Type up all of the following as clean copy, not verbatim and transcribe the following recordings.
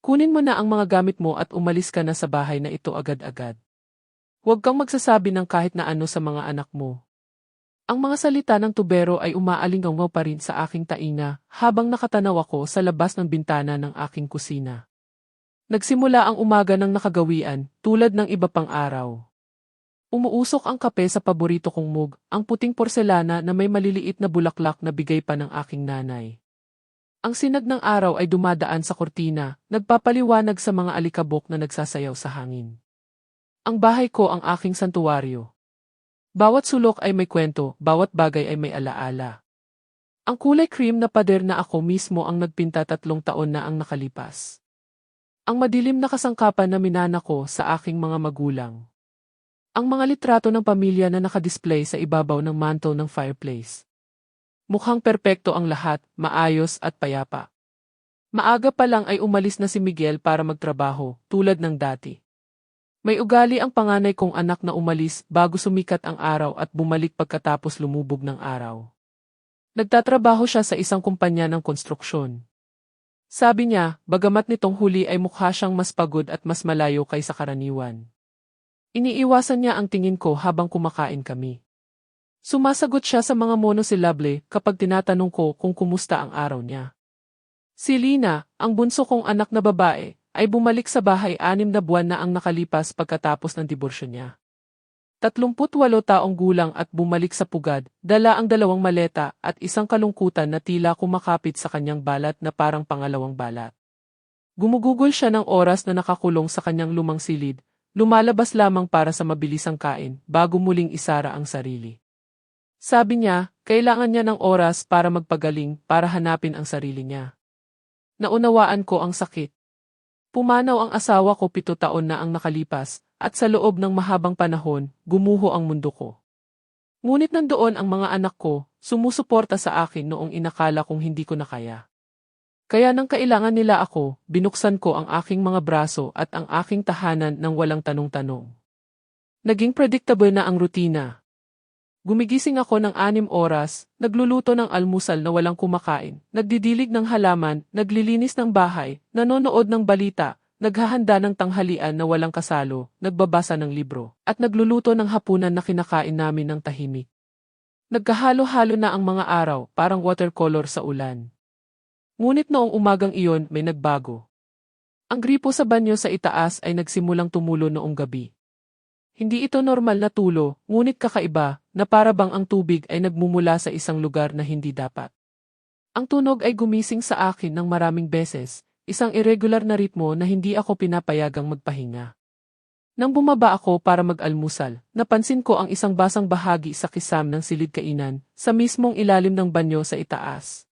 Kunin mo na ang mga gamit mo at umalis ka na sa bahay na ito agad-agad. Huwag kang magsasabi ng kahit na ano sa mga anak mo. Ang mga salita ng tubero ay umaalingaw pa rin sa aking tainga habang nakatanaw ako sa labas ng bintana ng aking kusina. Nagsimula ang umaga ng nakagawian, tulad ng iba pang araw. Umuusok ang kape sa paborito kong mug, ang puting porselana na may maliliit na bulaklak na bigay pa ng aking nanay. Ang sinag ng araw ay dumadaan sa kortina, nagpapaliwanag sa mga alikabok na nagsasayaw sa hangin. Ang bahay ko ang aking santuwaryo. Bawat sulok ay may kwento, bawat bagay ay may alaala. Ang kulay cream na pader na ako mismo ang nagpinta 3 taon na ang nakalipas. Ang madilim na kasangkapan na minana ko sa aking mga magulang. Ang mga litrato ng pamilya na nakadisplay sa ibabaw ng mantle ng fireplace. Mukhang perpekto ang lahat, maayos at payapa. Maaga pa lang ay umalis na si Miguel para magtrabaho, tulad ng dati. May ugali ang panganay kong anak na umalis bago sumikat ang araw at bumalik pagkatapos lumubog ng araw. Nagtatrabaho siya sa isang kumpanya ng konstruksyon. Sabi niya, bagamat nitong huli ay mukha siyang mas pagod at mas malayo kaysa karaniwan. Iniiwasan niya ang tingin ko habang kumakain kami. Sumasagot siya sa mga monosyllable kapag tinatanong ko kung kumusta ang araw niya. Si Lina, ang bunso kong anak na babae, ay bumalik sa bahay 6 na buwan na ang nakalipas pagkatapos ng diborsyo niya. 38 taong gulang at bumalik sa pugad, dala ang 2 maleta at isang kalungkutan na tila kumakapit sa kanyang balat na parang pangalawang balat. Gumugugol siya ng oras na nakakulong sa kanyang lumang silid, lumalabas lamang para sa mabilisang kain bago muling isara ang sarili. Sabi niya, kailangan niya ng oras para magpagaling para hanapin ang sarili niya. Naunawaan ko ang sakit. Pumanaw ang asawa ko 7 taon na ang nakalipas, at sa loob ng mahabang panahon, gumuho ang mundo ko. Ngunit nandoon ang mga anak ko, sumusuporta sa akin noong inakala kong hindi ko na kaya. Kaya nang kailangan nila ako, binuksan ko ang aking mga braso at ang aking tahanan ng walang tanong-tanong. Naging predictable na ang rutina. Gumigising ako ng 6 oras, nagluluto ng almusal na walang kumakain, nagdidilig ng halaman, naglilinis ng bahay, nanonood ng balita, naghahanda ng tanghalian na walang kasalo, nagbabasa ng libro, at nagluluto ng hapunan na kinakain namin ng tahimik. Nagkahalo-halo na ang mga araw, parang watercolor sa ulan. Ngunit noong umagang iyon may nagbago. Ang gripo sa banyo sa itaas ay nagsimulang tumulo noong gabi. Hindi ito normal na tulo, ngunit kakaiba, na para bang ang tubig ay nagmumula sa isang lugar na hindi dapat. Ang tunog ay gumising sa akin ng maraming beses, isang irregular na ritmo na hindi ako pinapayagang magpahinga. Nang bumaba ako para mag-almusal, napansin ko ang isang basang bahagi sa kisam ng silid kainan, sa mismong ilalim ng banyo sa itaas.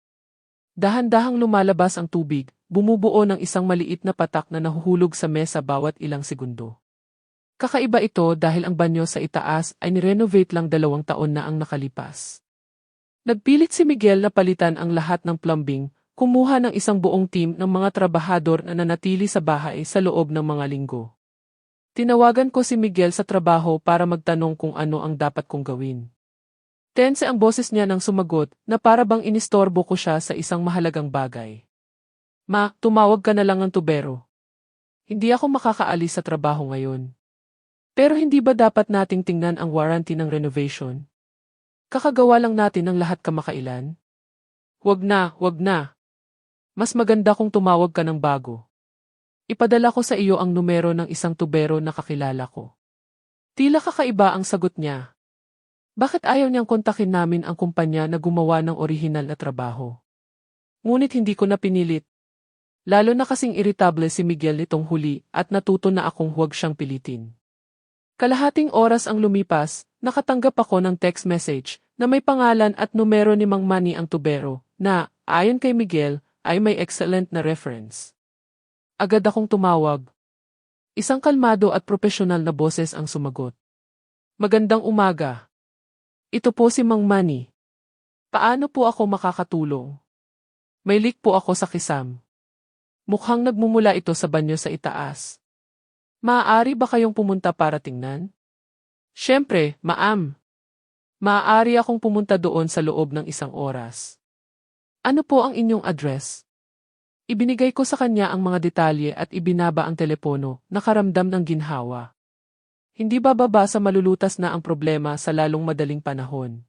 Dahan-dahang lumalabas ang tubig, bumubuo ng isang maliit na patak na nahuhulog sa mesa bawat ilang segundo. Kakaiba ito dahil ang banyo sa itaas ay nirenovate lang 2 taon na ang nakalipas. Nagpilit si Miguel na palitan ang lahat ng plumbing, kumuha ng isang buong team ng mga trabahador na nanatili sa bahay sa loob ng mga linggo. Tinawagan ko si Miguel sa trabaho para magtanong kung ano ang dapat kong gawin. Tense ang boses niya nang sumagot na para bang inistorbo ko siya sa isang mahalagang bagay. Ma, tumawag ka na lang ng tubero. Hindi ako makakaalis sa trabaho ngayon. Pero hindi ba dapat nating tingnan ang warranty ng renovation? Kakagawa lang natin ng lahat kamakailan? Wag na, wag na. Mas maganda kung tumawag ka ng bago. Ipadala ko sa iyo ang numero ng isang tubero na kakilala ko. Tila kakaiba ang sagot niya. Bakit ayaw niyang kontakin namin ang kumpanya na gumawa ng orihinal na trabaho? Ngunit hindi ko na pinilit. Lalo na kasing irritable si Miguel nitong huli at natuto na akong huwag siyang pilitin. Kalahating oras ang lumipas, nakatanggap ako ng text message na may pangalan at numero ni Mang Manny ang tubero na, ayon kay Miguel, ay may excellent na reference. Agad akong tumawag. Isang kalmado at propesyonal na boses ang sumagot. Magandang umaga. Ito po si Mang Manny. Paano po ako makakatulong? May leak po ako sa kisam. Mukhang nagmumula ito sa banyo sa itaas. Maaari ba kayong pumunta para tingnan? Siyempre, ma'am. Maaari akong pumunta doon sa loob ng 1 oras. Ano po ang inyong address? Ibinigay ko sa kanya ang mga detalye at ibinaba ang telepono, nakaramdam ng ginhawa. Hindi bababa sa malulutas na ang problema sa lalong madaling panahon.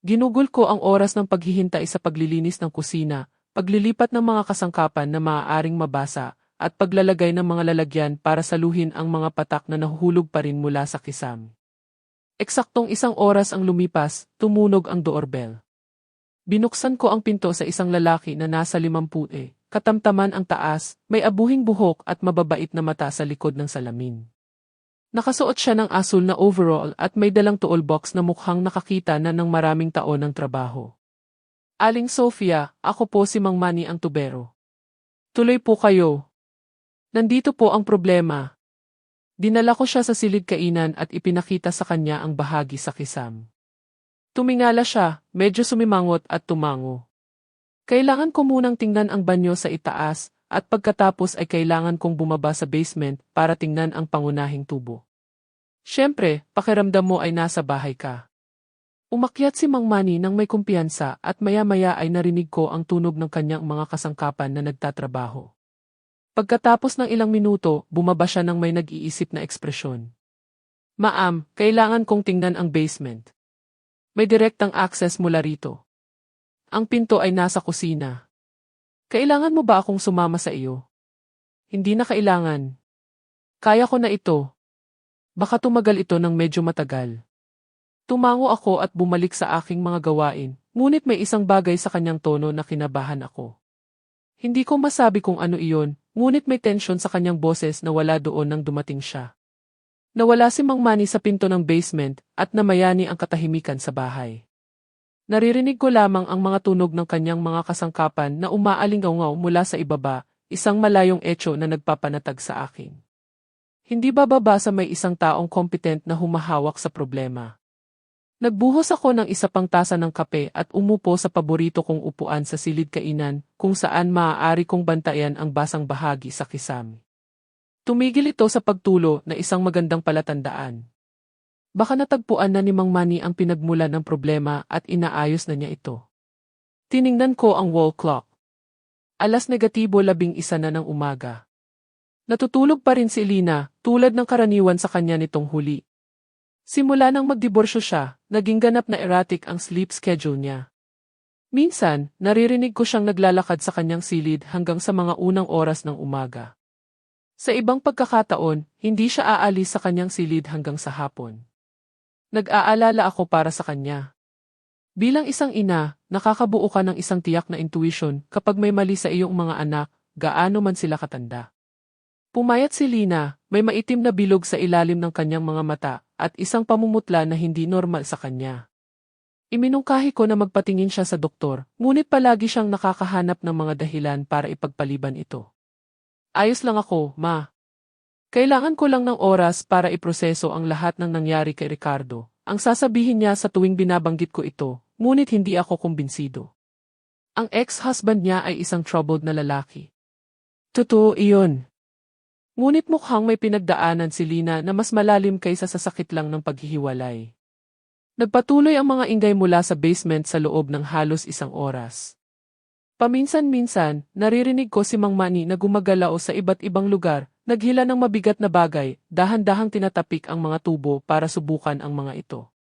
Ginugol ko ang oras ng paghihintay sa paglilinis ng kusina, paglilipat ng mga kasangkapan na maaaring mabasa, at paglalagay ng mga lalagyan para saluhin ang mga patak na nahuhulog pa rin mula sa kisam. Eksaktong 1 oras ang lumipas, tumunog ang doorbell. Binuksan ko ang pinto sa isang lalaki na nasa 50, katamtaman ang taas, may abuhing buhok at mababait na mata sa likod ng salamin. Nakasuot siya ng asul na overall at may dalang toolbox na mukhang nakakita na ng maraming taon ng trabaho. Aling Sofia, ako po si Mang Manny ang tubero. Tuloy po kayo. Nandito po ang problema. Dinala ko siya sa silid kainan at ipinakita sa kanya ang bahagi sa kisam. Tumingala siya, medyo sumimangot at tumango. Kailangan ko munang tingnan ang banyo sa itaas, at pagkatapos ay kailangan kong bumaba sa basement para tingnan ang pangunahing tubo. Siyempre, pakiramdam mo ay nasa bahay ka. Umakyat si Mang Manny nang may kumpiyansa at maya-maya ay narinig ko ang tunog ng kanyang mga kasangkapan na nagtatrabaho. Pagkatapos ng ilang minuto, bumaba siya ng may nag-iisip na ekspresyon. Ma'am, kailangan kong tingnan ang basement. May direktang access mula rito. Ang pinto ay nasa kusina. Kailangan mo ba akong sumama sa iyo? Hindi na kailangan. Kaya ko na ito. Baka tumagal ito ng medyo matagal. Tumango ako at bumalik sa aking mga gawain, ngunit may isang bagay sa kanyang tono na kinabahan ako. Hindi ko masabi kung ano iyon, ngunit may tensyon sa kanyang boses na wala doon nang dumating siya. Nawala si Mang Manny sa pinto ng basement at namayani ang katahimikan sa bahay. Naririnig ko lamang ang mga tunog ng kanyang mga kasangkapan na umaalingaw mula sa ibaba, isang malayong etyo na nagpapanatag sa akin. Hindi bababa sa may isang taong kompetent na humahawak sa problema. Nagbuhos ako ng isa pang tasa ng kape at umupo sa paborito kong upuan sa silid kainan kung saan maaari kong bantayan ang basang bahagi sa kisam. Tumigil ito sa pagtulo na isang magandang palatandaan. Baka natagpuan na ni Mang Manny ang pinagmulan ng problema at inaayos na niya ito. Tiningnan ko ang wall clock. 11:11 na ng umaga. Natutulog pa rin si Lina, tulad ng karaniwan sa kanya nitong huli. Simula nang magdiborsyo siya, naging ganap na erratic ang sleep schedule niya. Minsan, naririnig ko siyang naglalakad sa kanyang silid hanggang sa mga unang oras ng umaga. Sa ibang pagkakataon, hindi siya aalis sa kanyang silid hanggang sa hapon. Nag-aalala ako para sa kanya. Bilang isang ina, nakakabuo ka ng isang tiyak na intuition kapag may mali sa iyong mga anak, gaano man sila katanda. Pumayat si Lina, may maitim na bilog sa ilalim ng kanyang mga mata, at isang pamumutla na hindi normal sa kanya. Iminungkahi ko na magpatingin siya sa doktor, ngunit palagi siyang nakakahanap ng mga dahilan para ipagpaliban ito. Ayos lang ako, ma. Kailangan ko lang ng oras para iproseso ang lahat ng nangyari kay Ricardo. Ang sasabihin niya sa tuwing binabanggit ko ito, ngunit hindi ako kumbinsido. Ang ex-husband niya ay isang troubled na lalaki. Totoo iyon. Ngunit mukhang may pinagdaanan si Lina na mas malalim kaysa sa sakit lang ng paghihiwalay. Nagpatuloy ang mga ingay mula sa basement sa loob ng halos 1 oras. Paminsan-minsan, naririnig ko si Mang Manny na gumagalaw sa iba't ibang lugar, naghila ng mabigat na bagay, dahan-dahang tinatapik ang mga tubo para subukan ang mga ito.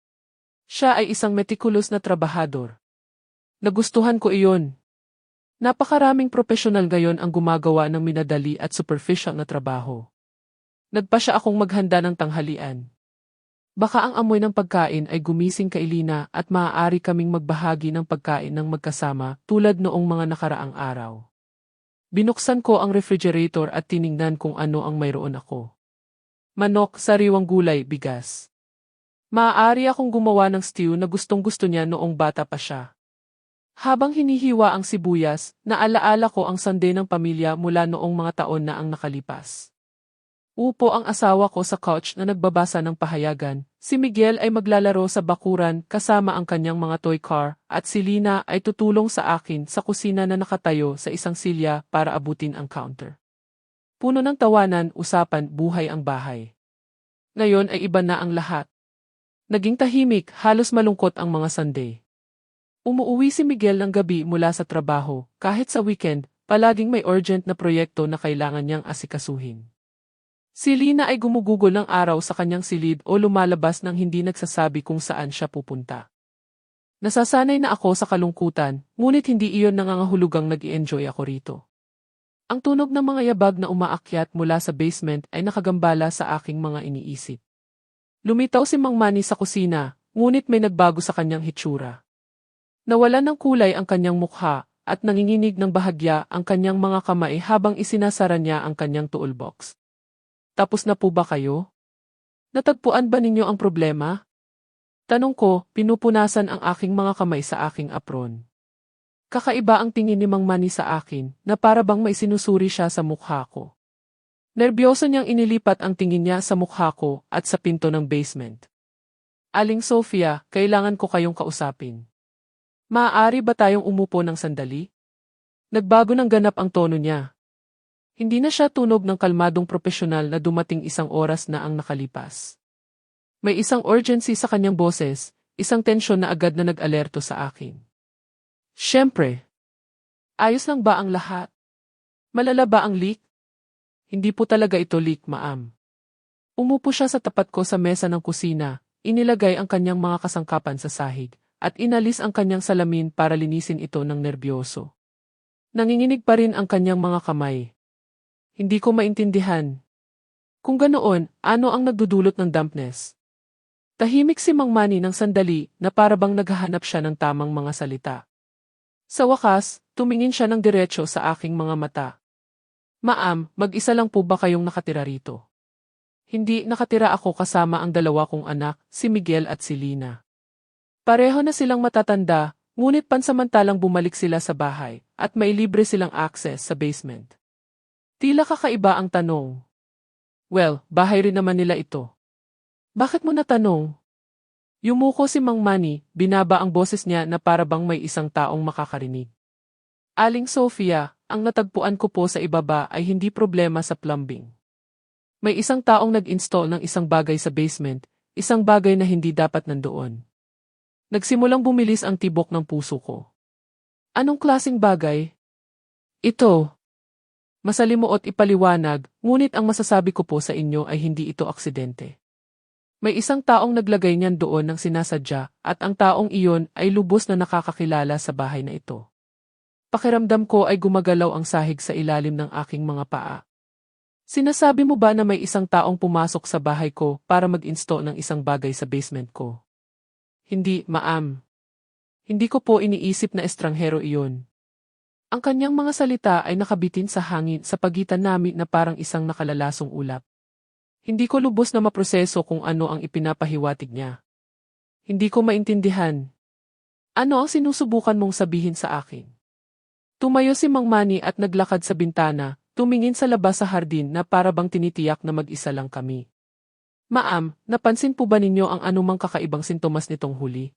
Siya ay isang meticulous na trabahador. Nagustuhan ko iyon. Napakaraming profesional ngayon ang gumagawa ng minadali at superficial na trabaho. Nagpa siya akong maghanda ng tanghalian. Baka ang amoy ng pagkain ay gumising kay Lina at maaari kaming magbahagi ng pagkain ng magkasama tulad noong mga nakaraang araw. Binuksan ko ang refrigerator at tiningnan kung ano ang mayroon ako. Manok, sariwang gulay, bigas. Maaari akong gumawa ng stew na gustong-gusto niya noong bata pa siya. Habang hinihiwa ang sibuyas, naalaala ko ang sande ng pamilya mula noong mga taon na ang nakalipas. Upo ang asawa ko sa couch na nagbabasa ng pahayagan, si Miguel ay maglalaro sa bakuran kasama ang kanyang mga toy car, at si Lina ay tutulong sa akin sa kusina na nakatayo sa isang silya para abutin ang counter. Puno ng tawanan, usapan, buhay ang bahay. Ngayon ay iba na ang lahat. Naging tahimik, halos malungkot ang mga Sunday. Umuuwi si Miguel ng gabi mula sa trabaho, kahit sa weekend, palaging may urgent na proyekto na kailangan niyang asikasuhin. Si Lina ay gumugugol ng araw sa kanyang silid o lumalabas nang hindi nagsasabi kung saan siya pupunta. Nasasanay na ako sa kalungkutan, ngunit hindi iyon nangangahulugang nag-i-enjoy ako rito. Ang tunog ng mga yabag na umaakyat mula sa basement ay nakagambala sa aking mga iniisip. Lumitaw si Mang Manny sa kusina, ngunit may nagbago sa kanyang hitsura. Nawalan ng kulay ang kanyang mukha, at nanginginig ng bahagya ang kanyang mga kamay habang isinasara niya ang kanyang toolbox. Tapos na po ba kayo? Natagpuan ba ninyo ang problema? Tanong ko, pinupunasan ang aking mga kamay sa aking apron. Kakaiba ang tingin ni Mang Manny sa akin, na para bang may sinusuri siya sa mukha ko. Nerbiyoso niyang inilipat ang tingin niya sa mukha ko at sa pinto ng basement. Aling Sofia, kailangan ko kayong kausapin. Maaari ba tayong umupo ng sandali? Nagbago ng ganap ang tono niya. Hindi na siya tunog ng kalmadong profesional na dumating 1 oras na ang nakalipas. May isang urgency sa kanyang boses, isang tensyon na agad na nag-alerto sa akin. Siyempre. Ayos lang ba ang lahat? Malala ba ang leak? Hindi po talaga ito leak, ma'am. Umupo siya sa tapat ko sa mesa ng kusina, inilagay ang kanyang mga kasangkapan sa sahig, at inalis ang kanyang salamin para linisin ito ng nerbiyoso. Nanginginig pa rin ang kanyang mga kamay. Hindi ko maintindihan. Kung ganoon, ano ang nagdudulot ng dampness? Tahimik si Mang Manny ng sandali na parabang naghahanap siya ng tamang mga salita. Sa wakas, tumingin siya ng diretso sa aking mga mata. Ma'am, mag-isa lang po ba kayong nakatira rito? Hindi, nakatira ako kasama ang 2 kong anak, si Miguel at si Lina. Pareho na silang matatanda, ngunit pansamantalang bumalik sila sa bahay at may libre silang access sa basement. Tila kakaiba ang tanong. Well, bahay rin naman nila ito. Bakit mo natanong? Yumuko si Mang Manny, binaba ang boses niya na parabang may isang taong makakarinig. Aling Sofia, ang natagpuan ko po sa ibaba ay hindi problema sa plumbing. May isang taong nag-install ng isang bagay sa basement, isang bagay na hindi dapat nandoon. Nagsimulang bumilis ang tibok ng puso ko. Anong klaseng bagay? Ito. Masalimuot ipaliwanag, ngunit ang masasabi ko po sa inyo ay hindi ito aksidente. May isang taong naglagay niyan doon ng sinasadya at ang taong iyon ay lubos na nakakakilala sa bahay na ito. Pakiramdam ko ay gumagalaw ang sahig sa ilalim ng aking mga paa. Sinasabi mo ba na may isang taong pumasok sa bahay ko para mag-install ng isang bagay sa basement ko? Hindi, ma'am. Hindi ko po iniisip na estranghero iyon. Ang kanyang mga salita ay nakabitin sa hangin sa pagitan namin na parang isang nakalalasong ulap. Hindi ko lubos na maproseso kung ano ang ipinapahiwatig niya. Hindi ko maintindihan. Ano ang sinusubukan mong sabihin sa akin? Tumayo si Mang Manny at naglakad sa bintana, tumingin sa labas sa hardin na parabang tinitiyak na mag-isa lang kami. Ma'am, napansin po ba ninyo ang anumang kakaibang sintomas nitong huli?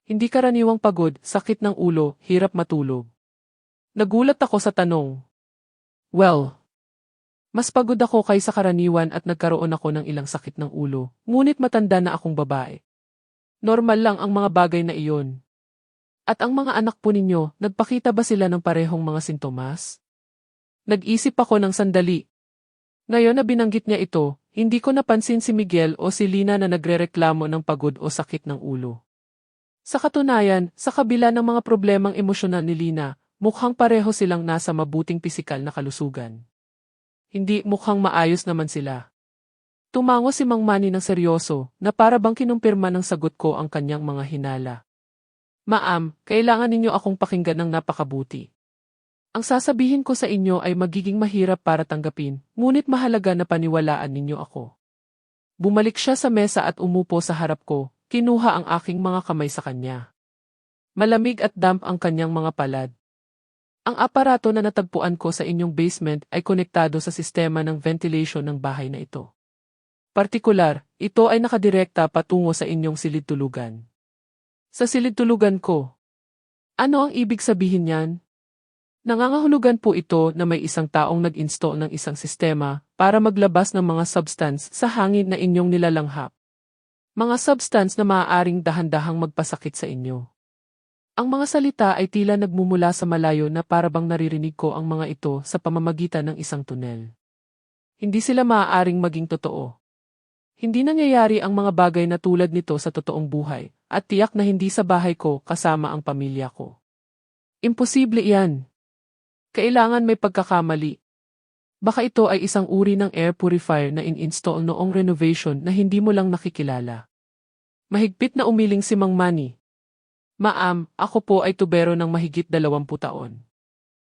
Hindi karaniwang pagod, sakit ng ulo, hirap matulog. Nagulat ako sa tanong. Well, mas pagod ako kaysa karaniwan at nagkaroon ako ng ilang sakit ng ulo, ngunit matanda na akong babae. Normal lang ang mga bagay na iyon. At ang mga anak po ninyo, nagpakita ba sila ng parehong mga sintomas? Nag-isip ako ng sandali. Ngayon na binanggit niya ito, hindi ko napansin si Miguel o si Lina na nagrereklamo ng pagod o sakit ng ulo. Sa katunayan, sa kabila ng mga problemang emosyonal ni Lina, mukhang pareho silang nasa mabuting pisikal na kalusugan. Hindi, mukhang maayos naman sila. Tumango si Mang Manny ng seryoso, na para bang kinumpirma ng sagot ko ang kanyang mga hinala. Ma'am, kailangan ninyo akong pakinggan ng napakabuti. Ang sasabihin ko sa inyo ay magiging mahirap para tanggapin, ngunit mahalaga na paniwalaan ninyo ako. Bumalik siya sa mesa at umupo sa harap ko, kinuha ang aking mga kamay sa kanya. Malamig at damp ang kanyang mga palad. Ang aparato na natagpuan ko sa inyong basement ay konektado sa sistema ng ventilation ng bahay na ito. Partikular, ito ay nakadirekta patungo sa inyong silid-tulugan. Sa silid-tulugan ko. Ano ang ibig sabihin niyan? Nangangahulugan po ito na may isang taong nag-install ng isang sistema para maglabas ng mga substance sa hangin na inyong nilalanghap. Mga substance na maaaring dahan-dahang magpasakit sa inyo. Ang mga salita ay tila nagmumula sa malayo na parabang naririnig ko ang mga ito sa pamamagitan ng isang tunel. Hindi sila maaaring maging totoo. Hindi nangyayari ang mga bagay na tulad nito sa totoong buhay, at tiyak na hindi sa bahay ko kasama ang pamilya ko. Imposible iyan. Kailangan may pagkakamali. Baka ito ay isang uri ng air purifier na in-install noong renovation na hindi mo lang nakikilala. Mahigpit na umiling si Mang Manny. Ma'am, ako po ay tubero ng mahigit 20 taon.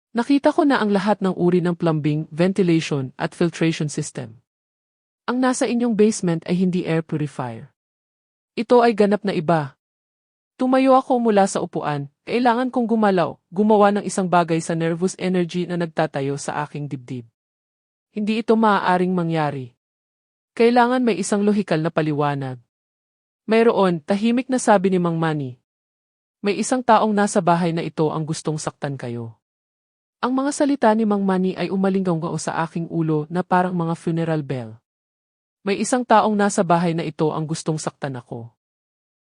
Nakita ko na ang lahat ng uri ng plumbing, ventilation, at filtration system. Ang nasa inyong basement ay hindi air purifier. Ito ay ganap na iba. Tumayo ako mula sa upuan, kailangan kong gumalaw, gumawa ng isang bagay sa nervous energy na nagtatayo sa aking dibdib. Hindi ito maaaring mangyari. Kailangan may isang lohikal na paliwanag. Mayroon, tahimik na sabi ni Mang Manny. May isang taong nasa bahay na ito ang gustong saktan kayo. Ang mga salita ni Mang Manny ay umalinggaw sa aking ulo na parang mga funeral bell. May isang taong nasa bahay na ito ang gustong saktan ako.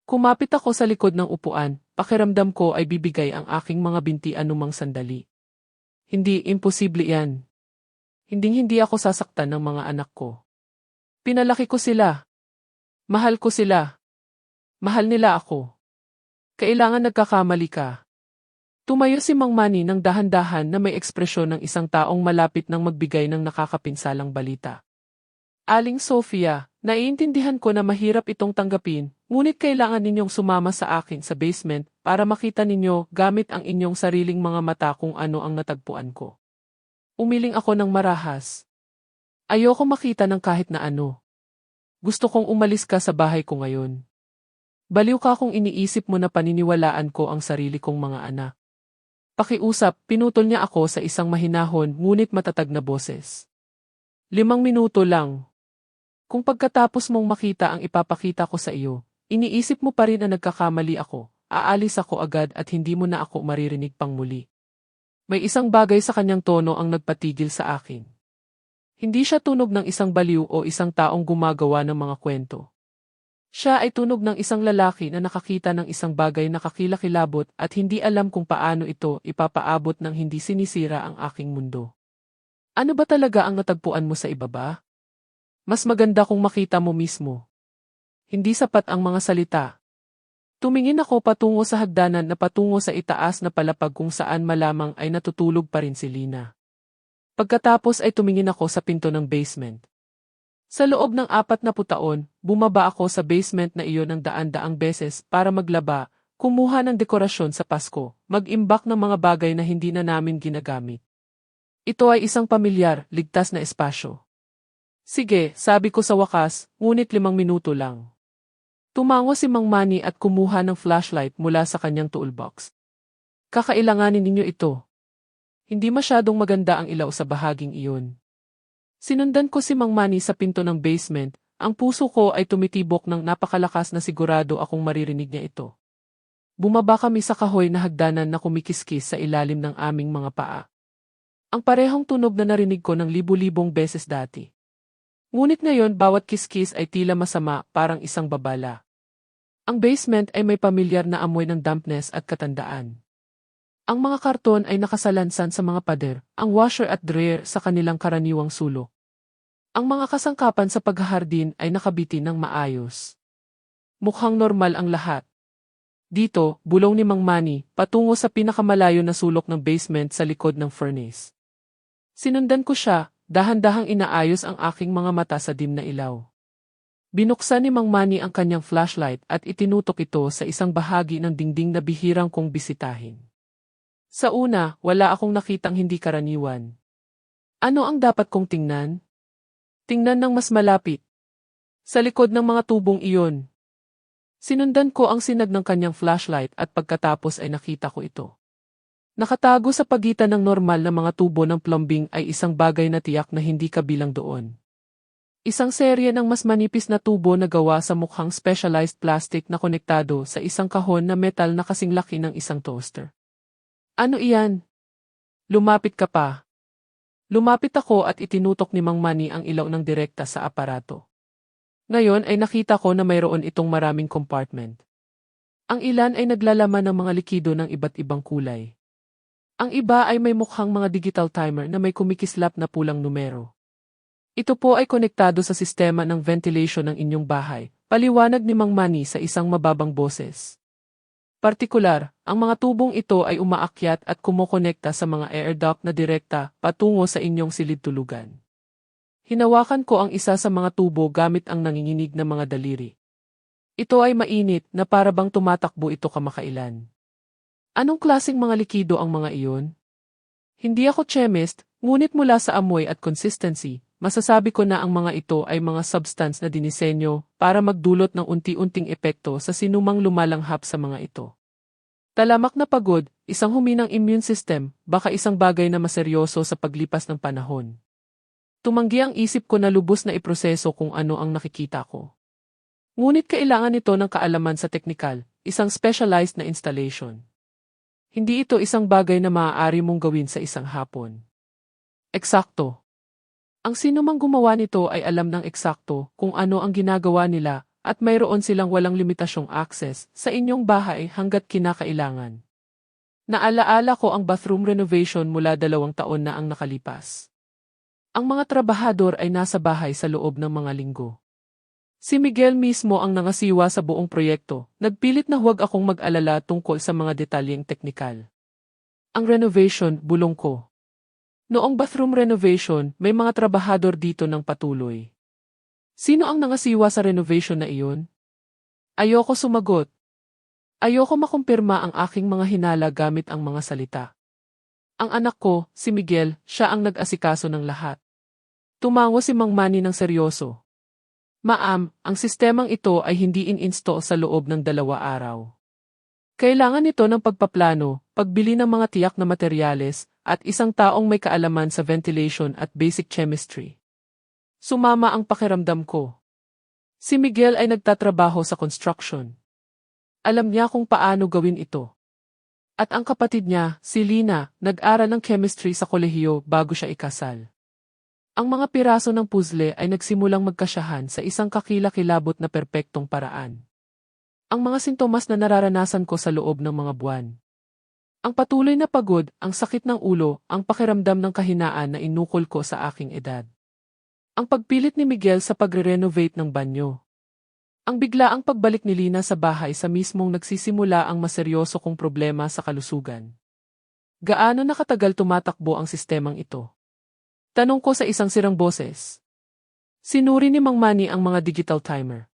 Kumapit ako sa likod ng upuan, pakiramdam ko ay bibigay ang aking mga binti anumang sandali. Hindi, imposible yan. Hinding-hindi ako sasaktan ng mga anak ko. Pinalaki ko sila. Mahal ko sila. Mahal nila ako. Kailangan nagkakamali ka. Tumayo si Mang Manny ng dahan-dahan na may ekspresyon ng isang taong malapit ng magbigay ng nakakapinsalang balita. Aling Sofia, naiintindihan ko na mahirap itong tanggapin, ngunit kailangan ninyong sumama sa akin sa basement para makita ninyo gamit ang inyong sariling mga mata kung ano ang natagpuan ko. Umiling ako ng marahas. Ayoko makita ng kahit na ano. Gusto kong umalis ka sa bahay ko ngayon. Baliw ka kung iniisip mo na paniniwalaan ko ang sarili kong mga anak. Pakiusap, pinutol niya ako sa isang mahinahon ngunit matatag na boses. 5 minuto lang. Kung pagkatapos mong makita ang ipapakita ko sa iyo, iniisip mo pa rin na nagkakamali ako, aalis ako agad at hindi mo na ako maririnig pang muli. May isang bagay sa kanyang tono ang nagpatigil sa akin. Hindi siya tunog ng isang baliw o isang taong gumagawa ng mga kwento. Siya ay tunog ng isang lalaki na nakakita ng isang bagay na kakilakilabot at hindi alam kung paano ito ipapaabot ng hindi sinisira ang aking mundo. Ano ba talaga ang natagpuan mo sa ibaba? Mas maganda kung makita mo mismo. Hindi sapat ang mga salita. Tumingin ako patungo sa hagdanan na patungo sa itaas na palapag kung saan malamang ay natutulog pa rin si Lina. Pagkatapos ay tumingin ako sa pinto ng basement. Sa loob ng 40 taon, bumaba ako sa basement na iyon ng daan-daang beses para maglaba, kumuha ng dekorasyon sa Pasko, mag-imbak ng mga bagay na hindi na namin ginagamit. Ito ay isang pamilyar, ligtas na espasyo. Sige, sabi ko sa wakas, ngunit 5 minuto lang. Tumango si Mang Manny at kumuha ng flashlight mula sa kanyang toolbox. Kakailanganin ninyo ito. Hindi masyadong maganda ang ilaw sa bahaging iyon. Sinundan ko si Mang Manny sa pinto ng basement, ang puso ko ay tumitibok ng napakalakas na sigurado akong maririnig niya ito. Bumaba kami sa kahoy na hagdanan na kumikiskis sa ilalim ng aming mga paa. Ang parehong tunog na narinig ko ng libu-libong beses dati. Ngunit ngayon bawat kiskis ay tila masama, parang isang babala. Ang basement ay may pamilyar na amoy ng dampness at katandaan. Ang mga karton ay nakasalansan sa mga pader, ang washer at dryer sa kanilang karaniwang sulok. Ang mga kasangkapan sa paghahardin ay nakabitin ng maayos. Mukhang normal ang lahat. Dito, bulong ni Mang Manny, patungo sa pinakamalayo na sulok ng basement sa likod ng furnace. Sinundan ko siya, dahan-dahang inaayos ang aking mga mata sa dim na ilaw. Binuksan ni Mang Manny ang kanyang flashlight at itinutok ito sa isang bahagi ng dingding na bihirang kong bisitahin. Sa una, wala akong nakitang hindi karaniwan. Ano ang dapat kong tingnan? Tingnan ng mas malapit. Sa likod ng mga tubong iyon. Sinundan ko ang sinag ng kanyang flashlight at pagkatapos ay nakita ko ito. Nakatago sa pagitan ng normal na mga tubo ng plumbing ay isang bagay na tiyak na hindi kabilang doon. Isang serye ng mas manipis na tubo na gawa sa mukhang specialized plastic na konektado sa isang kahon na metal na kasing laki ng isang toaster. Ano iyan? Lumapit ka pa. Lumapit ako at itinutok ni Mang Manny ang ilaw ng direkta sa aparato. Ngayon ay nakita ko na mayroon itong maraming compartment. Ang ilan ay naglalaman ng mga likido ng iba't ibang kulay. Ang iba ay may mukhang mga digital timer na may kumikislap na pulang numero. Ito po ay konektado sa sistema ng ventilation ng inyong bahay, paliwanag ni Mang Manny sa isang mababang boses. Partikular, ang mga tubong ito ay umaakyat at kumokonekta sa mga air duct na direkta patungo sa inyong silid-tulugan. Hinawakan ko ang isa sa mga tubo gamit ang nanginginig na mga daliri. Ito ay mainit na para bang tumatakbo ito kamakailan. Anong klaseng mga likido ang mga iyon? Hindi ako chemist, ngunit mula sa amoy at consistency, masasabi ko na ang mga ito ay mga substance na dinisenyo para magdulot ng unti-unting epekto sa sinumang lumalanghap sa mga ito. Talamak na pagod, isang huminang immune system, baka isang bagay na maseryoso sa paglipas ng panahon. Tumanggi ang isip ko na lubos na iproseso kung ano ang nakikita ko. Ngunit kailangan ito ng kaalaman sa teknikal, isang specialized na installation. Hindi ito isang bagay na maaari mong gawin sa isang hapon. Eksakto. Ang sinumang gumawa nito ay alam ng eksakto kung ano ang ginagawa nila at mayroon silang walang limitasyong access sa inyong bahay hanggat kinakailangan. Naalaala ko ang bathroom renovation mula 2 taon na ang nakalipas. Ang mga trabahador ay nasa bahay sa loob ng mga linggo. Si Miguel mismo ang nangasiwa sa buong proyekto, nagpilit na huwag akong mag-alala tungkol sa mga detalyeng teknikal. Ang renovation, bulong ko. Noong bathroom renovation, may mga trabahador dito ng patuloy. Sino ang nangasiwa sa renovation na iyon? Ayoko sumagot. Ayoko makumpirma ang aking mga hinala gamit ang mga salita. Ang anak ko, si Miguel, siya ang nag-asikaso ng lahat. Tumango si Mang Manny ng seryoso. Ma'am, ang sistemang ito ay hindi in-install sa loob ng 2 araw. Kailangan nito ng pagpaplano, pagbili ng mga tiyak na materyales, at isang taong may kaalaman sa ventilation at basic chemistry. Sumama ang pakiramdam ko. Si Miguel ay nagtatrabaho sa construction. Alam niya kung paano gawin ito. At ang kapatid niya, si Lina, nag-aral ng chemistry sa kolehiyo bago siya ikasal. Ang mga piraso ng puzzle ay nagsimulang magkasyahan sa isang kakilakilabot na perpektong paraan. Ang mga sintomas na nararanasan ko sa loob ng mga buwan. Ang patuloy na pagod, ang sakit ng ulo, ang pakiramdam ng kahinaan na inukol ko sa aking edad. Ang pagpilit ni Miguel sa pagre-renovate ng banyo. Ang biglaang pagbalik ni Lina sa bahay sa mismong nagsisimula ang maseryoso kong problema sa kalusugan. Gaano na katagal tumatakbo ang sistemang ito? Tanong ko sa isang sirang boses. Sinuri ni Mang Manny ang mga digital timer.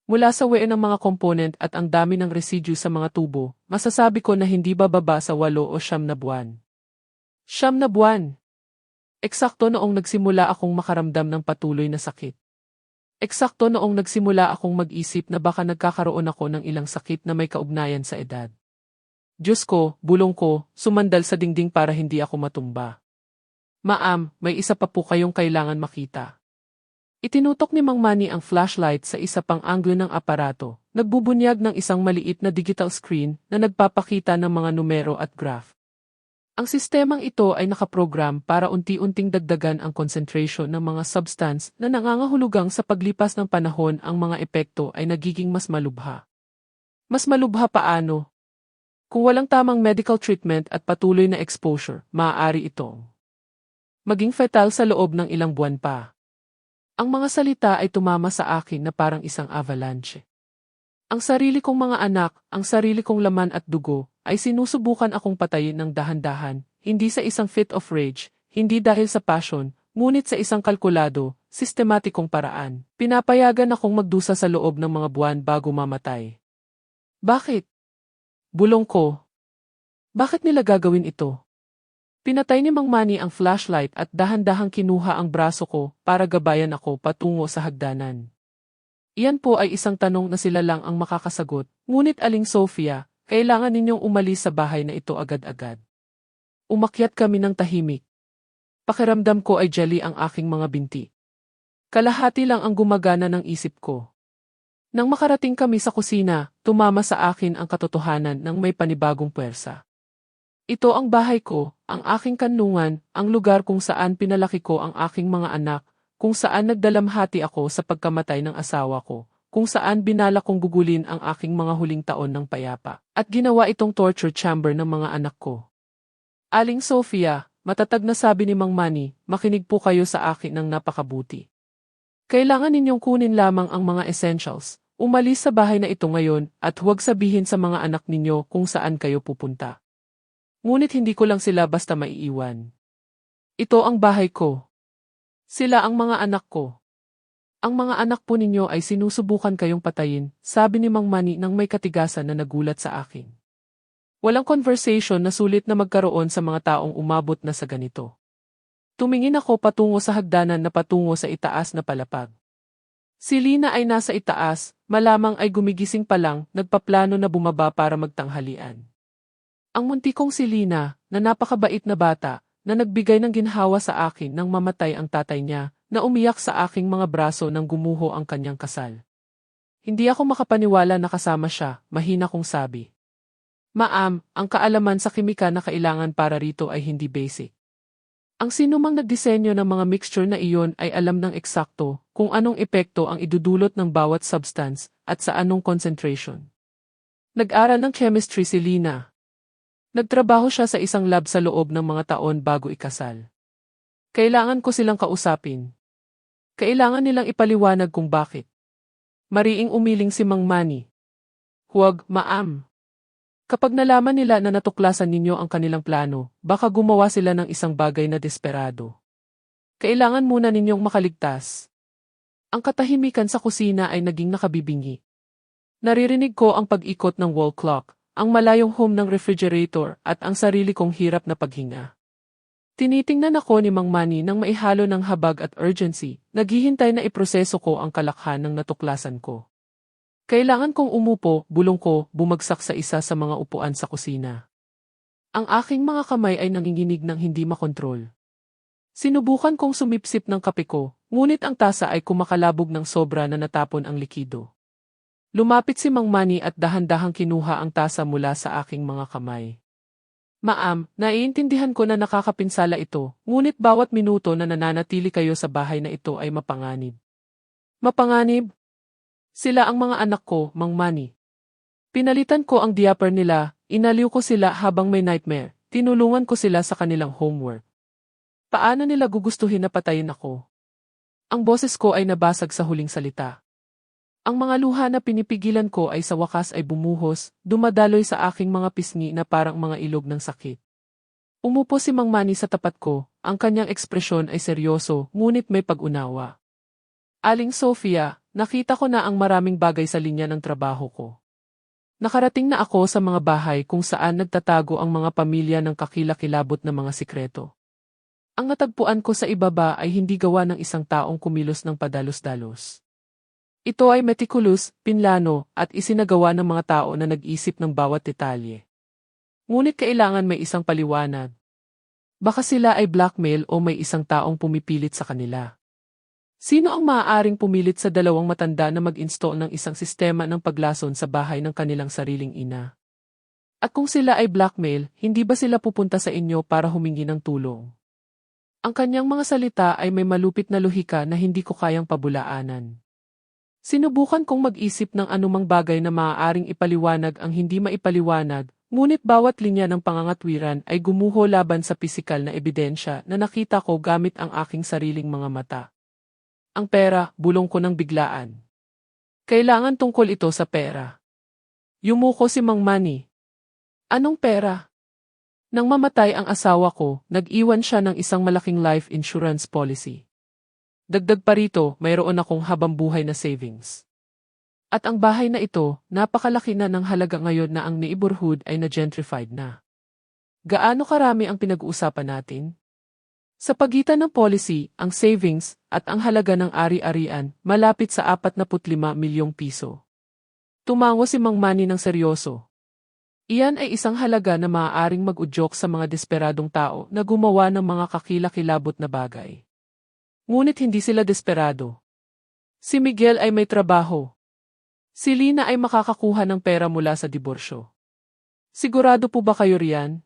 Mula sa wear ng mga component at ang dami ng residue sa mga tubo, masasabi ko na hindi bababa sa 8 o 9 na buwan. 9 na buwan! Eksakto noong nagsimula akong makaramdam ng patuloy na sakit. Eksakto noong nagsimula akong mag-isip na baka nagkakaroon ako ng ilang sakit na may kaugnayan sa edad. Diyos ko, bulong ko, sumandal sa dingding para hindi ako matumba. Ma'am, may isa pa po kayong kailangan makita. Itinutok ni Mang Manny ang flashlight sa isa pang anglo ng aparato, nagbubunyag ng isang maliit na digital screen na nagpapakita ng mga numero at graph. Ang sistemang ito ay nakaprogram para unti-unting dagdagan ang concentration ng mga substance na nangangahulugang sa paglipas ng panahon ang mga epekto ay nagiging mas malubha. Mas malubha paano? Kung walang tamang medical treatment at patuloy na exposure, maaari itong maging fetal sa loob ng ilang buwan pa. Ang mga salita ay tumama sa akin na parang isang avalanche. Ang sarili kong mga anak, ang sarili kong laman at dugo, ay sinusubukan akong patayin ng dahan-dahan, hindi sa isang fit of rage, hindi dahil sa passion, ngunit sa isang kalkulado, sistematikong paraan. Pinapayagan akong magdusa sa loob ng mga buwan bago mamatay. Bakit? Bulong ko. Bakit nila gagawin ito? Pinatay ni Mang Manny ang flashlight at dahan-dahang kinuha ang braso ko para gabayan ako patungo sa hagdanan. Iyan po ay isang tanong na sila lang ang makakasagot, ngunit Aling Sofia, kailangan ninyong umalis sa bahay na ito agad-agad. Umakyat kami ng tahimik. Pakiramdam ko ay jelly ang aking mga binti. Kalahati lang ang gumagana ng isip ko. Nang makarating kami sa kusina, tumama sa akin ang katotohanan ng may panibagong puwersa. Ito ang bahay ko, ang aking kanlungan, ang lugar kung saan pinalaki ko ang aking mga anak, kung saan nagdalamhati ako sa pagkamatay ng asawa ko, kung saan binala kong gugulin ang aking mga huling taon ng payapa, at ginawa itong torture chamber ng mga anak ko. Aling Sofia, matatag na sabi ni Mang Manny, makinig po kayo sa akin ng napakabuti. Kailangan ninyong kunin lamang ang mga essentials, umalis sa bahay na ito ngayon, at huwag sabihin sa mga anak ninyo kung saan kayo pupunta. Ngunit hindi ko lang sila basta maiiwan. Ito ang bahay ko. Sila ang mga anak ko. Ang mga anak po ninyo ay sinusubukan kayong patayin, sabi ni Mang Manny nang may katigasan na nagulat sa akin. Walang conversation na sulit na magkaroon sa mga taong umabot na sa ganito. Tumingin ako patungo sa hagdanan na patungo sa itaas na palapag. Si Lina ay nasa itaas, malamang ay gumigising pa lang, nagpaplano na bumaba para magtanghalian. Ang muntikong si Lina, na napakabait na bata, na nagbigay ng ginhawa sa akin nang mamatay ang tatay niya, na umiyak sa aking mga braso nang gumuho ang kanyang kasal. Hindi ako makapaniwala na kasama siya, mahina kong sabi. Ma'am, ang kaalaman sa kimika na kailangan para rito ay hindi basic. Ang sinumang nagdisenyo ng mga mixture na iyon ay alam ng eksakto kung anong epekto ang idudulot ng bawat substance at sa anong concentration. Nag-aral ng chemistry si Lina. Nagtrabaho siya sa isang lab sa loob ng mga taon bago ikasal. Kailangan ko silang kausapin. Kailangan nilang ipaliwanag kung bakit. Mariing umiling si Mang Manny. Huwag, ma'am. Kapag nalaman nila na natuklasan ninyo ang kanilang plano, baka gumawa sila ng isang bagay na desperado. Kailangan muna ninyong makaligtas. Ang katahimikan sa kusina ay naging nakabibingi. Naririnig ko ang pag-ikot ng wall clock, ang malayong hum ng refrigerator at ang sarili kong hirap na paghinga. Tinitingnan ako ni Mang Manny nang maihalo ng habag at urgency, naghihintay na iproseso ko ang kalakhan ng natuklasan ko. Kailangan kong umupo, bulong ko, bumagsak sa isa sa mga upuan sa kusina. Ang aking mga kamay ay nanginginig ng hindi makontrol. Sinubukan kong sumipsip ng kape ko, ngunit ang tasa ay kumakalabog ng sobra na natapon ang likido. Lumapit si Mang Manny at dahan-dahang kinuha ang tasa mula sa aking mga kamay. Ma'am, naiintindihan ko na nakakapinsala ito, ngunit bawat minuto na nananatili kayo sa bahay na ito ay mapanganib. Mapanganib? Sila ang mga anak ko, Mang Manny. Pinalitan ko ang diaper nila, inaliw ko sila habang may nightmare, tinulungan ko sila sa kanilang homework. Paano nila gugustuhin na patayin ako? Ang boses ko ay nabasag sa huling salita. Ang mga luha na pinipigilan ko ay sa wakas ay bumuhos, dumadaloy sa aking mga pisngi na parang mga ilog ng sakit. Umupo si Mang Manny sa tapat ko, ang kanyang ekspresyon ay seryoso, ngunit may pag-unawa. Aling Sofia, nakita ko na ang maraming bagay sa linya ng trabaho ko. Nakarating na ako sa mga bahay kung saan nagtatago ang mga pamilya ng kakilakilabot na mga sikreto. Ang natagpuan ko sa ibaba ay hindi gawa ng isang taong kumilos ng padalos-dalos. Ito ay meticulous, pinlano, at isinagawa ng mga tao na nag-isip ng bawat detalye. Ngunit kailangan may isang paliwanag. Baka sila ay blackmail o may isang taong pumipilit sa kanila. Sino ang maaaring pumilit sa dalawang matanda na mag-install ng isang sistema ng paglason sa bahay ng kanilang sariling ina? At kung sila ay blackmail, hindi ba sila pupunta sa inyo para humingi ng tulong? Ang kanyang mga salita ay may malupit na lohika na hindi ko kayang pabulaanan. Sinubukan kong mag-isip ng anumang bagay na maaaring ipaliwanag ang hindi maipaliwanag, ngunit bawat linya ng pangangatwiran ay gumuho laban sa pisikal na ebidensya na nakita ko gamit ang aking sariling mga mata. Ang pera, bulong ko ng biglaan. Kailangan tungkol ito sa pera. Yumuko si Mang Manny. Anong pera? Nang mamatay ang asawa ko, nag-iwan siya ng isang malaking life insurance policy. Dagdag pa rito, mayroon akong habambuhay na savings. At ang bahay na ito, napakalaki na ng halaga ngayon na ang neighborhood ay na-gentrified na. Gaano karami ang pinag-uusapan natin? Sa pagitan ng policy, ang savings, at ang halaga ng ari-arian, malapit sa 45 milyong piso. Tumango si Mang Manny ng seryoso. Iyan ay isang halaga na maaaring mag-udyok sa mga desperadong tao na gumawa ng mga kakilakilabot na bagay. Ngunit hindi sila desperado. Si Miguel ay may trabaho. Si Lina ay makakakuha ng pera mula sa diborsyo. Sigurado po ba kayo riyan?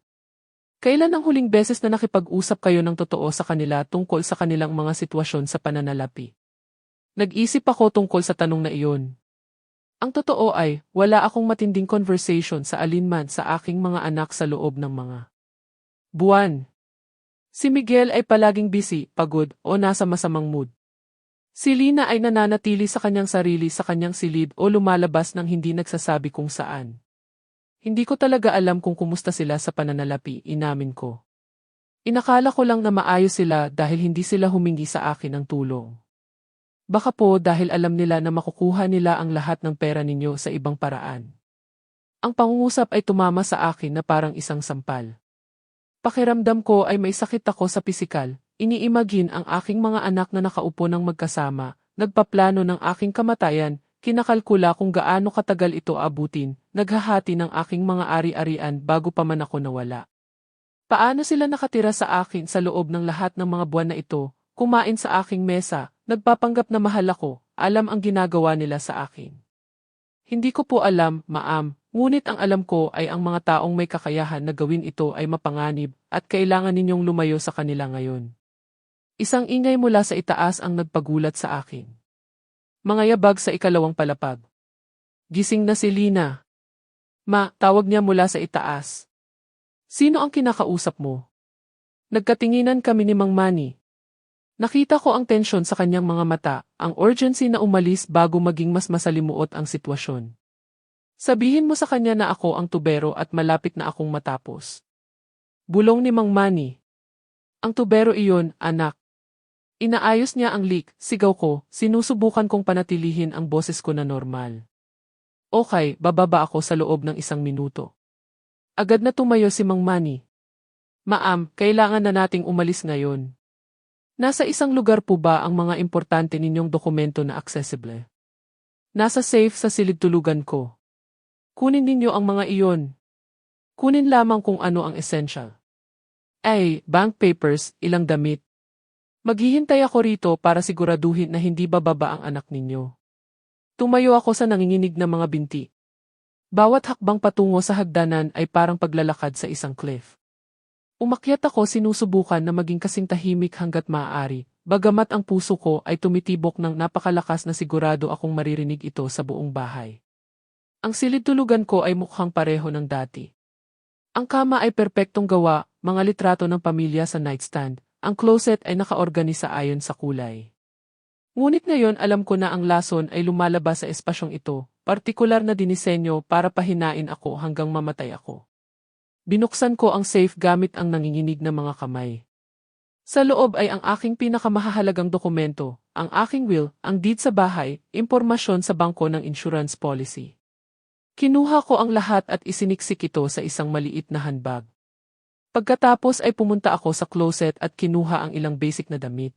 Kailan ang huling beses na nakipag-usap kayo ng totoo sa kanila tungkol sa kanilang mga sitwasyon sa pananalapi? Nag-isip ako tungkol sa tanong na iyon. Ang totoo ay, wala akong matinding conversation sa alinman sa aking mga anak sa loob ng mga buwan. Si Miguel ay palaging busy, pagod, o nasa masamang mood. Si Lina ay nananatili sa kanyang sarili sa kanyang silid o lumalabas nang hindi nagsasabi kung saan. Hindi ko talaga alam kung kumusta sila sa pananalapi, inamin ko. Inakala ko lang na maayos sila dahil hindi sila humingi sa akin ng tulong. Baka po dahil alam nila na makukuha nila ang lahat ng pera ninyo sa ibang paraan. Ang pangungusap ay tumama sa akin na parang isang sampal. Pakiramdam ko ay may sakit ako sa pisikal, iniimagine ang aking mga anak na nakaupo ng magkasama, nagpaplano ng aking kamatayan, kinakalkula kung gaano katagal ito abutin, naghahati ng aking mga ari-arian bago pa man ako nawala. Paano sila nakatira sa akin sa loob ng lahat ng mga buwan na ito, kumain sa aking mesa, nagpapanggap na mahal ako, alam ang ginagawa nila sa akin. Hindi ko po alam, ma'am, ngunit ang alam ko ay ang mga taong may kakayahan na gawin ito ay mapanganib at kailangan ninyong lumayo sa kanila ngayon. Isang ingay mula sa itaas ang nagpagulat sa akin. Mga yabag sa ikalawang palapag. Gising na si Lina. Ma, tawag niya mula sa itaas. Sino ang kinakausap mo? Nagkatinginan kami ni Mang Manny. Nakita ko ang tensyon sa kanyang mga mata, ang urgency na umalis bago maging mas masalimuot ang sitwasyon. Sabihin mo sa kanya na ako ang tubero at malapit na akong matapos. Bulong ni Mang Manny. Ang tubero iyon, anak. Inaayos niya ang leak, sigaw ko, sinusubukan kong panatilihin ang boses ko na normal. Okay, bababa ako sa loob ng 1 minuto. Agad na tumayo si Mang Manny. Ma'am, kailangan na nating umalis ngayon. Nasa isang lugar po ba ang mga importante ninyong dokumento na accessible? Nasa safe sa silid tulugan ko. Kunin ninyo ang mga iyon. Kunin lamang kung ano ang essential. Ay, bank papers, ilang damit. Maghihintay ako rito para siguraduhin na hindi bababa ang anak ninyo. Tumayo ako sa nanginginig na mga binti. Bawat hakbang patungo sa hagdanan ay parang paglalakad sa isang cliff. Umakyat ako sinusubukan na maging kasing tahimik hanggat maaari, bagamat ang puso ko ay tumitibok ng napakalakas na sigurado akong maririnig ito sa buong bahay. Ang silid tulugan ko ay mukhang pareho ng dati. Ang kama ay perpektong gawa, mga litrato ng pamilya sa nightstand, ang closet ay nakaorganisa ayon sa kulay. Ngunit ngayon alam ko na ang lason ay lumalabas sa espasyong ito, partikular na dinisenyo para pahinain ako hanggang mamatay ako. Binuksan ko ang safe gamit ang nanginginig na mga kamay. Sa loob ay ang aking pinakamahalagang dokumento, ang aking will, ang deed sa bahay, impormasyon sa bangko ng insurance policy. Kinuha ko ang lahat at isiniksik ito sa isang maliit na handbag. Pagkatapos ay pumunta ako sa closet at kinuha ang ilang basic na damit.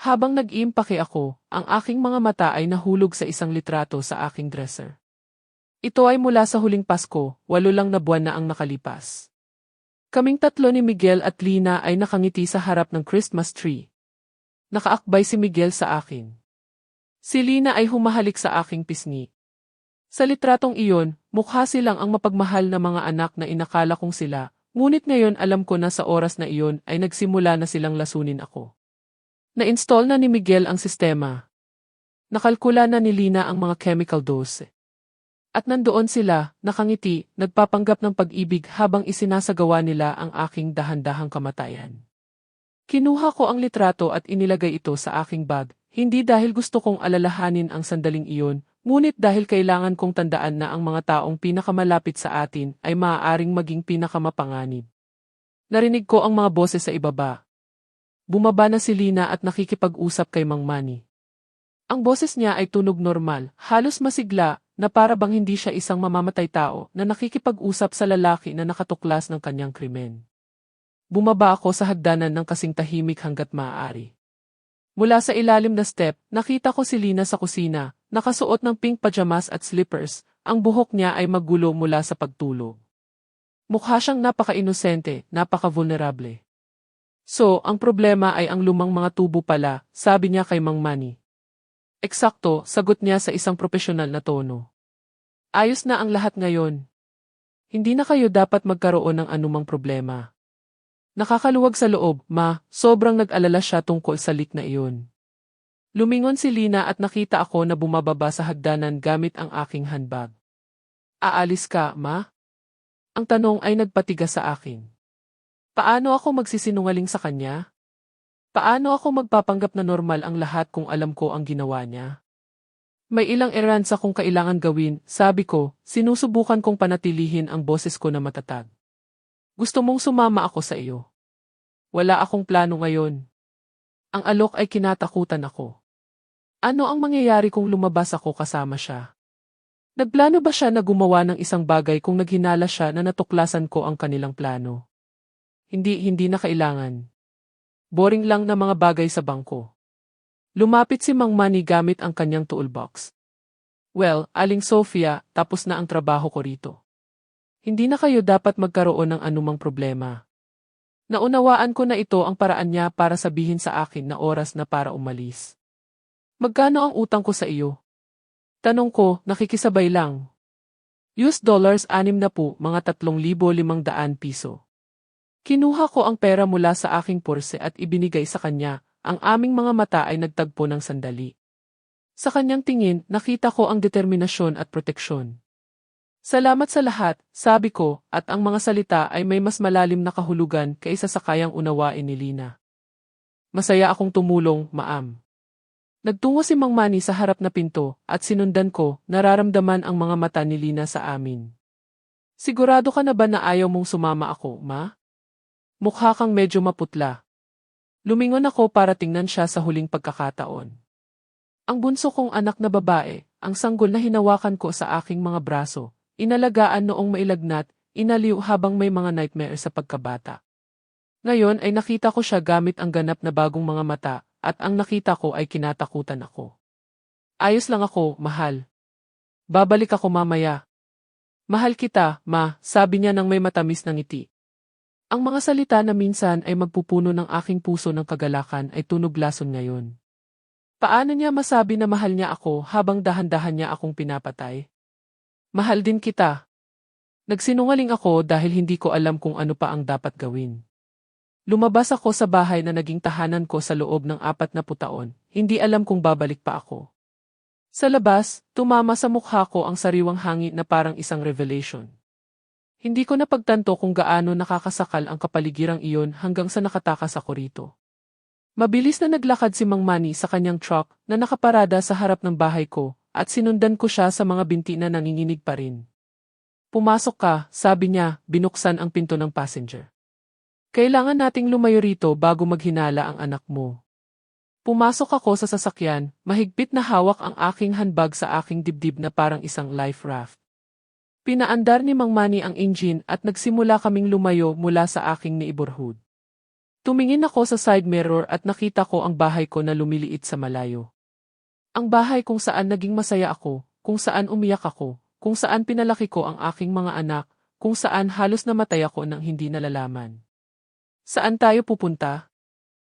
Habang nag-iimpake ako, ang aking mga mata ay nahulog sa isang litrato sa aking dresser. Ito ay mula sa huling Pasko, 8 lang na buwan na ang nakalipas. Kaming tatlo ni Miguel at Lina ay nakangiti sa harap ng Christmas tree. Nakaakbay si Miguel sa akin. Si Lina ay humahalik sa aking pisngi. Sa litratong iyon, mukha silang ang mapagmahal na mga anak na inakala kong sila, ngunit ngayon alam ko na sa oras na iyon ay nagsimula na silang lasunin ako. Na-install na ni Miguel ang sistema. Nakalkula na ni Lina ang mga chemical dose. At nandoon sila, nakangiti, nagpapanggap ng pag-ibig habang isinasagawa nila ang aking dahan-dahang kamatayan. Kinuha ko ang litrato at inilagay ito sa aking bag, hindi dahil gusto kong alalahanin ang sandaling iyon, ngunit dahil kailangan kong tandaan na ang mga taong pinakamalapit sa atin ay maaaring maging pinakamapanganib. Narinig ko ang mga boses sa ibaba. Bumaba na si Lina at nakikipag-usap kay Mang Manny. Ang boses niya ay tunog normal, halos masigla, na para bang hindi siya isang mamamatay tao na nakikipag-usap sa lalaki na nakatuklas ng kanyang krimen. Bumaba ako sa hagdanan ng kasing tahimik hanggat maaari. Mula sa ilalim na step, nakita ko si Lina sa kusina, nakasuot ng pink pajamas at slippers, ang buhok niya ay magulo mula sa pagtulog. Mukha siyang napaka-inosente, napaka-vulnerable. So, ang problema ay ang lumang mga tubo pala, sabi niya kay Mang Manny. Eksakto, sagot niya sa isang profesional na tono. Ayos na ang lahat ngayon. Hindi na kayo dapat magkaroon ng anumang problema. Nakakaluwag sa loob, ma, sobrang nag-alala siya tungkol sa leak na iyon. Lumingon si Lina at nakita ako na bumababa sa hagdanan gamit ang aking handbag. Aalis ka, ma? Ang tanong ay nagpatigas sa akin. Paano ako magsisinungaling sa kanya? Paano ako magpapanggap na normal ang lahat kung alam ko ang ginawa niya? May ilang errands akong kailangan gawin, sabi ko, sinusubukan kong panatilihin ang boses ko na matatag. Gusto mong sumama ako sa iyo? Wala akong plano ngayon. Ang alok ay kinatakutan ako. Ano ang mangyayari kung lumabas ako kasama siya? Nagplano ba siya na gumawa ng isang bagay kung naghinala siya na natuklasan ko ang kanilang plano? Hindi na kailangan. Boring lang na mga bagay sa bangko. Lumapit si Mang Manny gamit ang kanyang toolbox. Well, Aling Sofia, tapos na ang trabaho ko rito. Hindi na kayo dapat magkaroon ng anumang problema. Naunawaan ko na ito ang paraan niya para sabihin sa akin na oras na para umalis. Magkano ang utang ko sa iyo? Tanong ko, nakikisabay lang. US dollars 6 na po, mga 3,500 piso. Kinuha ko ang pera mula sa aking purse at ibinigay sa kanya. Ang aming mga mata ay nagtagpo ng sandali. Sa kanyang tingin, nakita ko ang determinasyon at proteksyon. Salamat sa lahat, sabi ko, at ang mga salita ay may mas malalim na kahulugan kaysa sa kayang unawain ni Lina. Masaya akong tumulong, ma'am. Nagtungo si Mang Manny sa harap na pinto at sinundan ko, nararamdaman ang mga mata ni Lina sa amin. Sigurado ka na ba na ayaw mong sumama ako, ma? Mukha kang medyo maputla. Lumingon ako para tingnan siya sa huling pagkakataon. Ang bunso kong anak na babae, ang sanggol na hinawakan ko sa aking mga braso, inalagaan noong mailagnat, inaliw habang may mga nightmare sa pagkabata. Ngayon ay nakita ko siya gamit ang ganap na bagong mga mata, at ang nakita ko ay kinatakutan ako. Ayos lang ako, mahal. Babalik ako mamaya. Mahal kita, ma, sabi niya nang may matamis na ngiti. Ang mga salita na minsan ay magpupuno ng aking puso ng kagalakan ay tunog lason ngayon. Paano niya masabi na mahal niya ako habang dahan-dahan niya akong pinapatay? Mahal din kita. Nagsinungaling ako dahil hindi ko alam kung ano pa ang dapat gawin. Lumabas ako sa bahay na naging tahanan ko sa loob ng 40 taon, hindi alam kung babalik pa ako. Sa labas, tumama sa mukha ko ang sariwang hangin na parang isang revelation. Hindi ko napagtanto kung gaano nakakasakal ang kapaligirang iyon hanggang sa nakatakas ako rito. Mabilis na naglakad si Mang Manny sa kanyang truck na nakaparada sa harap ng bahay ko at sinundan ko siya sa mga binti na nanginginig pa rin. Pumasok ka, sabi niya, binuksan ang pinto ng passenger. Kailangan nating lumayo rito bago maghinala ang anak mo. Pumasok ako sa sasakyan, mahigpit na hawak ang aking handbag sa aking dibdib na parang isang life raft. Pinaandar ni Mang Manny ang engine at nagsimula kaming lumayo mula sa aking neighborhood. Tumingin ako sa side mirror at nakita ko ang bahay ko na lumiliit sa malayo. Ang bahay kung saan naging masaya ako, kung saan umiyak ako, kung saan pinalaki ko ang aking mga anak, kung saan halos namatay ako nang hindi nalalaman. Saan tayo pupunta?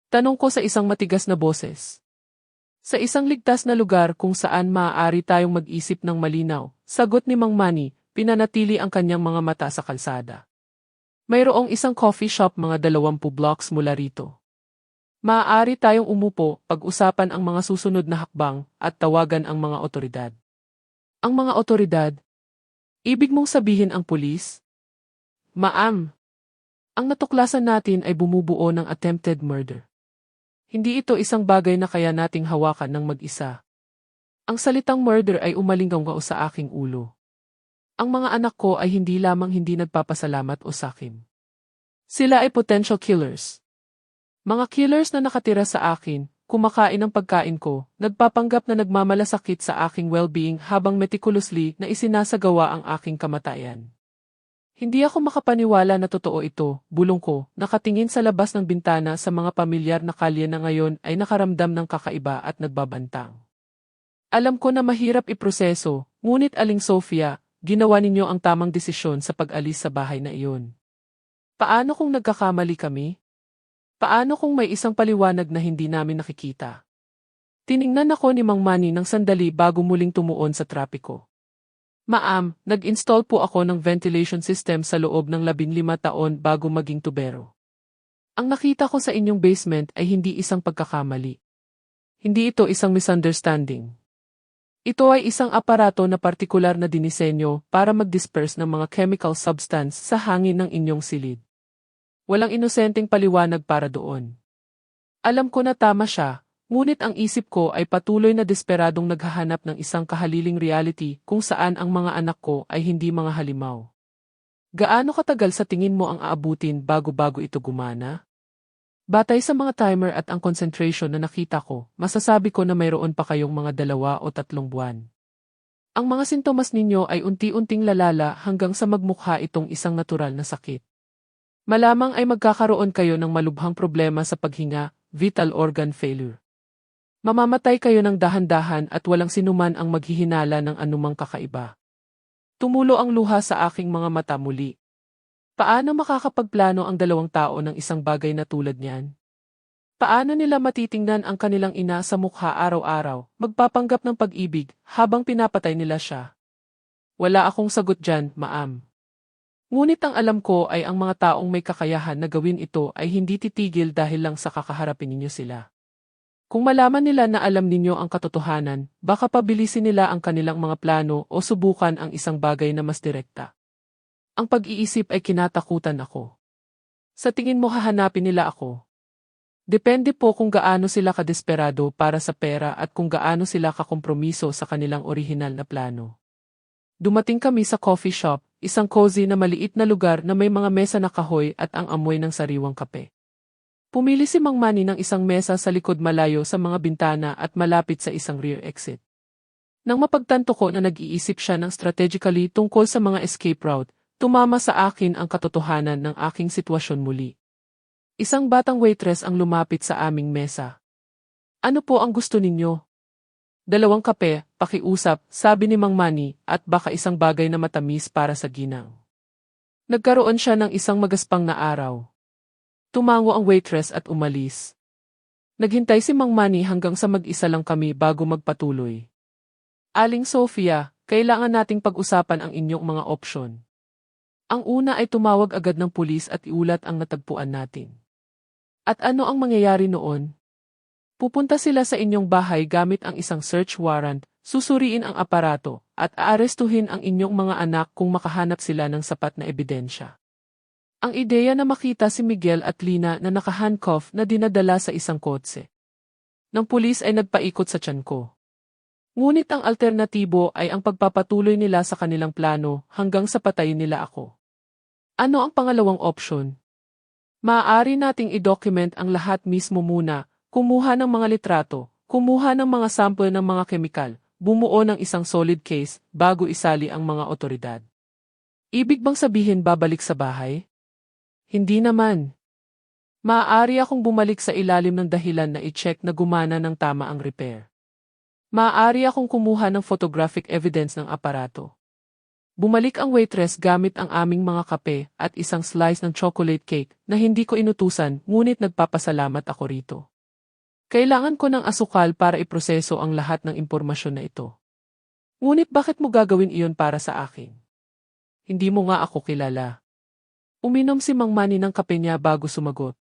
Tanong ko sa isang matigas na boses. Sa isang ligtas na lugar kung saan maaari tayong mag-isip ng malinaw, sagot ni Mang Manny, pinanatili ang kanyang mga mata sa kalsada. Mayroong isang coffee shop mga 20 blocks mula rito. Maaari tayong umupo, pag-usapan ang mga susunod na hakbang, at tawagan ang mga otoridad. Ang mga otoridad? Ibig mong sabihin ang pulis? Ma'am, ang natuklasan natin ay bumubuo ng attempted murder. Hindi ito isang bagay na kaya nating hawakan ng mag-isa. Ang salitang murder ay umalinggaw sa aking ulo. Ang mga anak ko ay hindi lamang hindi nagpapasalamat o sakin. Sila ay potential killers. Mga killers na nakatira sa akin, kumakain ng pagkain ko, nagpapanggap na nagmamalasakit sa aking well-being habang meticulously na isinasagawa ang aking kamatayan. Hindi ako makapaniwala na totoo ito, bulong ko, nakatingin sa labas ng bintana sa mga pamilyar na kalye na ngayon ay nakaramdam ng kakaiba at nagbabantang. Alam ko na mahirap iproseso, ngunit Aling Sofia, ginawa ninyo ang tamang desisyon sa pag-alis sa bahay na iyon. Paano kung nagkakamali kami? Paano kung may isang paliwanag na hindi namin nakikita? Tiningnan ako ni Mang Manny ng sandali bago muling tumuon sa trapiko. Ma'am, nag-install po ako ng ventilation system sa loob ng 15 taon bago maging tubero. Ang nakita ko sa inyong basement ay hindi isang pagkakamali. Hindi ito isang misunderstanding. Ito ay isang aparato na partikular na dinisenyo para mag-disperse ng mga chemical substance sa hangin ng inyong silid. Walang inosenteng paliwanag para doon. Alam ko na tama siya, ngunit ang isip ko ay patuloy na desperadong naghahanap ng isang kahaliling reality kung saan ang mga anak ko ay hindi mga halimaw. Gaano katagal sa tingin mo ang aabutin bago ito gumana? Batay sa mga timer at ang concentration na nakita ko, masasabi ko na mayroon pa kayong mga 2 o 3 buwan. Ang mga sintomas ninyo ay unti-unting lalala hanggang sa magmukha itong isang natural na sakit. Malamang ay magkakaroon kayo ng malubhang problema sa paghinga, vital organ failure. Mamamatay kayo ng dahan-dahan at walang sinuman ang maghihinala ng anumang kakaiba. Tumulo ang luha sa aking mga mata muli. Paano makakapagplano ang 2 tao ng isang bagay na tulad niyan? Paano nila matitingnan ang kanilang ina sa mukha araw-araw, magpapanggap ng pag-ibig, habang pinapatay nila siya? Wala akong sagot dyan, ma'am. Ngunit ang alam ko ay ang mga taong may kakayahan na gawin ito ay hindi titigil dahil lang sa kakaharapin ninyo sila. Kung malaman nila na alam ninyo ang katotohanan, baka pabilisin nila ang kanilang mga plano o subukan ang isang bagay na mas direkta. Ang pag-iisip ay kinatakutan ako. Sa tingin mo hahanapin nila ako? Depende po kung gaano sila kadesperado para sa pera at kung gaano sila kakompromiso sa kanilang orihinal na plano. Dumating kami sa coffee shop, isang cozy na maliit na lugar na may mga mesa na kahoy at ang amoy ng sariwang kape. Pumili si Mang Manny ng isang mesa sa likod malayo sa mga bintana at malapit sa isang rear exit. Nang mapagtanto ko na nag-iisip siya ng strategically tungkol sa mga escape route, tumama sa akin ang katotohanan ng aking sitwasyon muli. Isang batang waitress ang lumapit sa aming mesa. Ano po ang gusto ninyo? 2 kape, pakiusap, sabi ni Mang Manny, at baka isang bagay na matamis para sa ginang. Nagkaroon siya ng isang magaspang na araw. Tumango ang waitress at umalis. Naghintay si Mang Manny hanggang sa mag-isa lang kami bago magpatuloy. Aling Sofia, kailangan nating pag-usapan ang inyong mga opsyon. Ang una ay tumawag agad ng pulis at iulat ang natagpuan natin. At ano ang mangyayari noon? Pupunta sila sa inyong bahay gamit ang isang search warrant, susuriin ang aparato, at aarestuhin ang inyong mga anak kung makahanap sila ng sapat na ebidensya. Ang ideya na makita si Miguel at Lina na nakahandcuff na dinadala sa isang kotse ng pulis ay nagpaikot sa tiyan ko. Ngunit ang alternatibo ay ang pagpapatuloy nila sa kanilang plano hanggang sa patayin nila ako. Ano ang pangalawang opsyon? Maaari nating i-document ang lahat mismo muna, kumuha ng mga litrato, kumuha ng mga sample ng mga kemikal, bumuo ng isang solid case bago isali ang mga otoridad. Ibig bang sabihin babalik sa bahay? Hindi naman. Maaari akong bumalik sa ilalim ng dahilan na i-check na gumana ng tama ang repair. Maaari akong kumuha ng photographic evidence ng aparato. Bumalik ang waitress gamit ang aming mga kape at isang slice ng chocolate cake na hindi ko inutusan ngunit nagpapasalamat ako rito. Kailangan ko ng asukal para iproseso ang lahat ng impormasyon na ito. Ngunit bakit mo gagawin iyon para sa akin? Hindi mo nga ako kilala. Uminom si Mang Manny ng kape niya bago sumagot.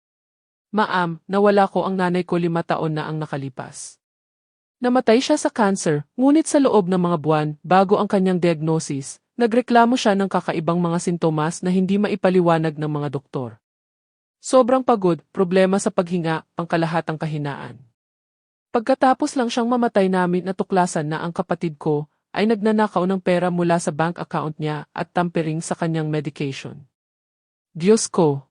Ma'am, nawala ko ang nanay ko 5 taon na ang nakalipas. Namatay siya sa cancer, ngunit sa loob ng mga buwan bago ang kanyang diagnosis, nagreklamo siya ng kakaibang mga sintomas na hindi maipaliwanag ng mga doktor. Sobrang pagod, problema sa paghinga, pangkalahatang kahinaan. Pagkatapos lang siyang mamatay namin natuklasan na ang kapatid ko ay nagnanakaw ng pera mula sa bank account niya at tampering sa kanyang medication. Diyos ko!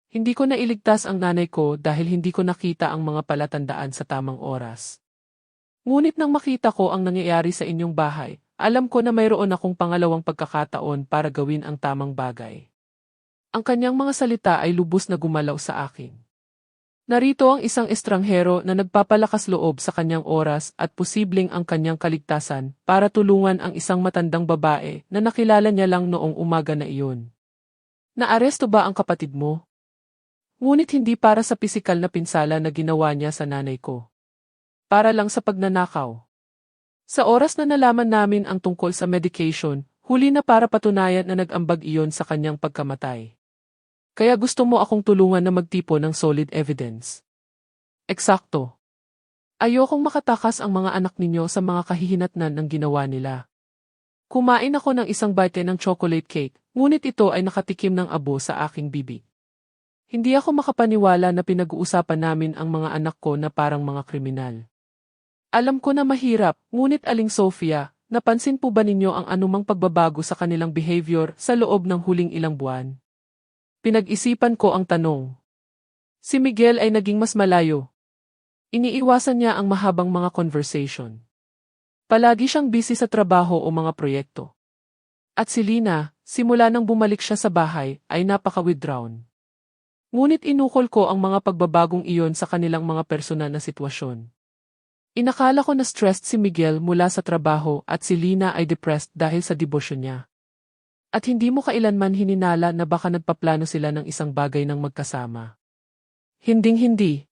Hindi ko nailigtas ang nanay ko dahil hindi ko nakita ang mga palatandaan sa tamang oras. Ngunit nang makita ko ang nangyayari sa inyong bahay, alam ko na mayroon akong pangalawang pagkakataon para gawin ang tamang bagay. Ang kanyang mga salita ay lubos na gumalaw sa akin. Narito ang isang estranghero na nagpapalakas loob sa kanyang oras at posibleng ang kanyang kaligtasan para tulungan ang isang matandang babae na nakilala niya lang noong umaga na iyon. Naaresto ba ang kapatid mo? Ngunit hindi para sa pisikal na pinsala na ginawa niya sa nanay ko. Para lang sa pagnanakaw. Sa oras na nalaman namin ang tungkol sa medication, huli na para patunayan na nag-ambag iyon sa kanyang pagkamatay. Kaya gusto mo akong tulungan na magtipo ng solid evidence. Eksakto. Ayokong makatakas ang mga anak ninyo sa mga kahihinatnan ng ginawa nila. Kumain ako ng isang bite ng chocolate cake, ngunit ito ay nakatikim ng abo sa aking bibig. Hindi ako makapaniwala na pinag-uusapan namin ang mga anak ko na parang mga kriminal. Alam ko na mahirap, ngunit Aling Sofia, napansin po ba ninyo ang anumang pagbabago sa kanilang behavior sa loob ng huling ilang buwan? Pinag-isipan ko ang tanong. Si Miguel ay naging mas malayo. Iniiwasan niya ang mahabang mga conversation. Palagi siyang busy sa trabaho o mga proyekto. At si Lina, simula nang bumalik siya sa bahay, ay napaka-withdrawn. Ngunit inukol ko ang mga pagbabagong iyon sa kanilang mga personal na sitwasyon. Inakala ko na stressed si Miguel mula sa trabaho at si Lina ay depressed dahil sa debosyon niya. At hindi mo kailanman hininala na baka nagpaplano sila ng isang bagay ng magkasama. Hinding-hindi.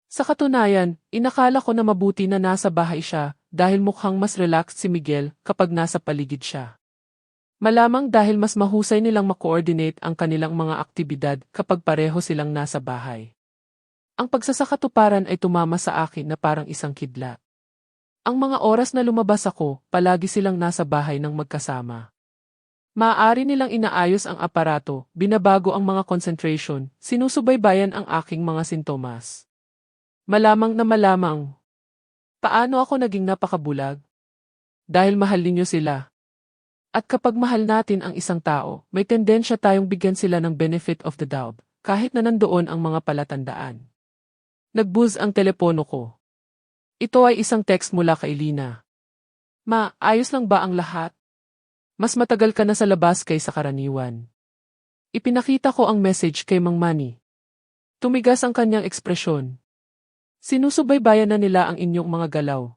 Sa katunayan, inakala ko na mabuti na nasa bahay siya dahil mukhang mas relaxed si Miguel kapag nasa paligid siya. Malamang dahil mas mahusay nilang ma-coordinate ang kanilang mga aktibidad kapag pareho silang nasa bahay. Ang pagsasakatuparan ay tumama sa akin na parang isang kidlat. Ang mga oras na lumabas ako, palagi silang nasa bahay ng magkasama. Maaari nilang inaayos ang aparato, binabago ang mga concentration, sinusubaybayan ang aking mga sintomas. Malamang na malamang. Paano ako naging napakabulag? Dahil mahal ninyo sila. At kapag mahal natin ang isang tao, may tendensya tayong bigyan sila ng benefit of the doubt, kahit na nandoon ang mga palatandaan. Nag-buzz ang telepono ko. Ito ay isang text mula kay Lina. Ma, ayos lang ba ang lahat? Mas matagal ka na sa labas kaysa karaniwan. Ipinakita ko ang message kay Mang Manny. Tumigas ang kanyang ekspresyon. Sinusubaybayan na nila ang inyong mga galaw.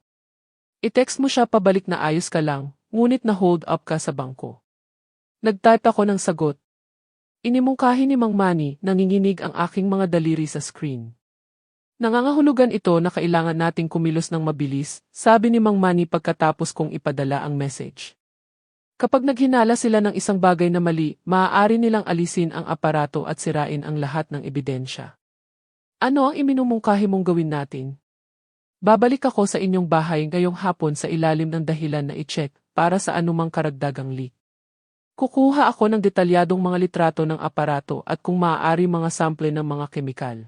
I-text mo siya pabalik na ayos ka lang, ngunit na-hold up ka sa bangko. Nag-type ako ng sagot. Inimungkahi ni Mang Manny, nanginginig ang aking mga daliri sa screen. Nangangahulugan ito na kailangan nating kumilos ng mabilis, sabi ni Mang Manny pagkatapos kong ipadala ang message. Kapag naghinala sila ng isang bagay na mali, maaari nilang alisin ang aparato at sirain ang lahat ng ebidensya. Ano ang iminumungkahi mong gawin natin? Babalik ako sa inyong bahay ngayong hapon sa ilalim ng dahilan na i-check para sa anumang karagdagang leak. Kukuha ako ng detalyadong mga litrato ng aparato at kung maaari mga sample ng mga kemikal.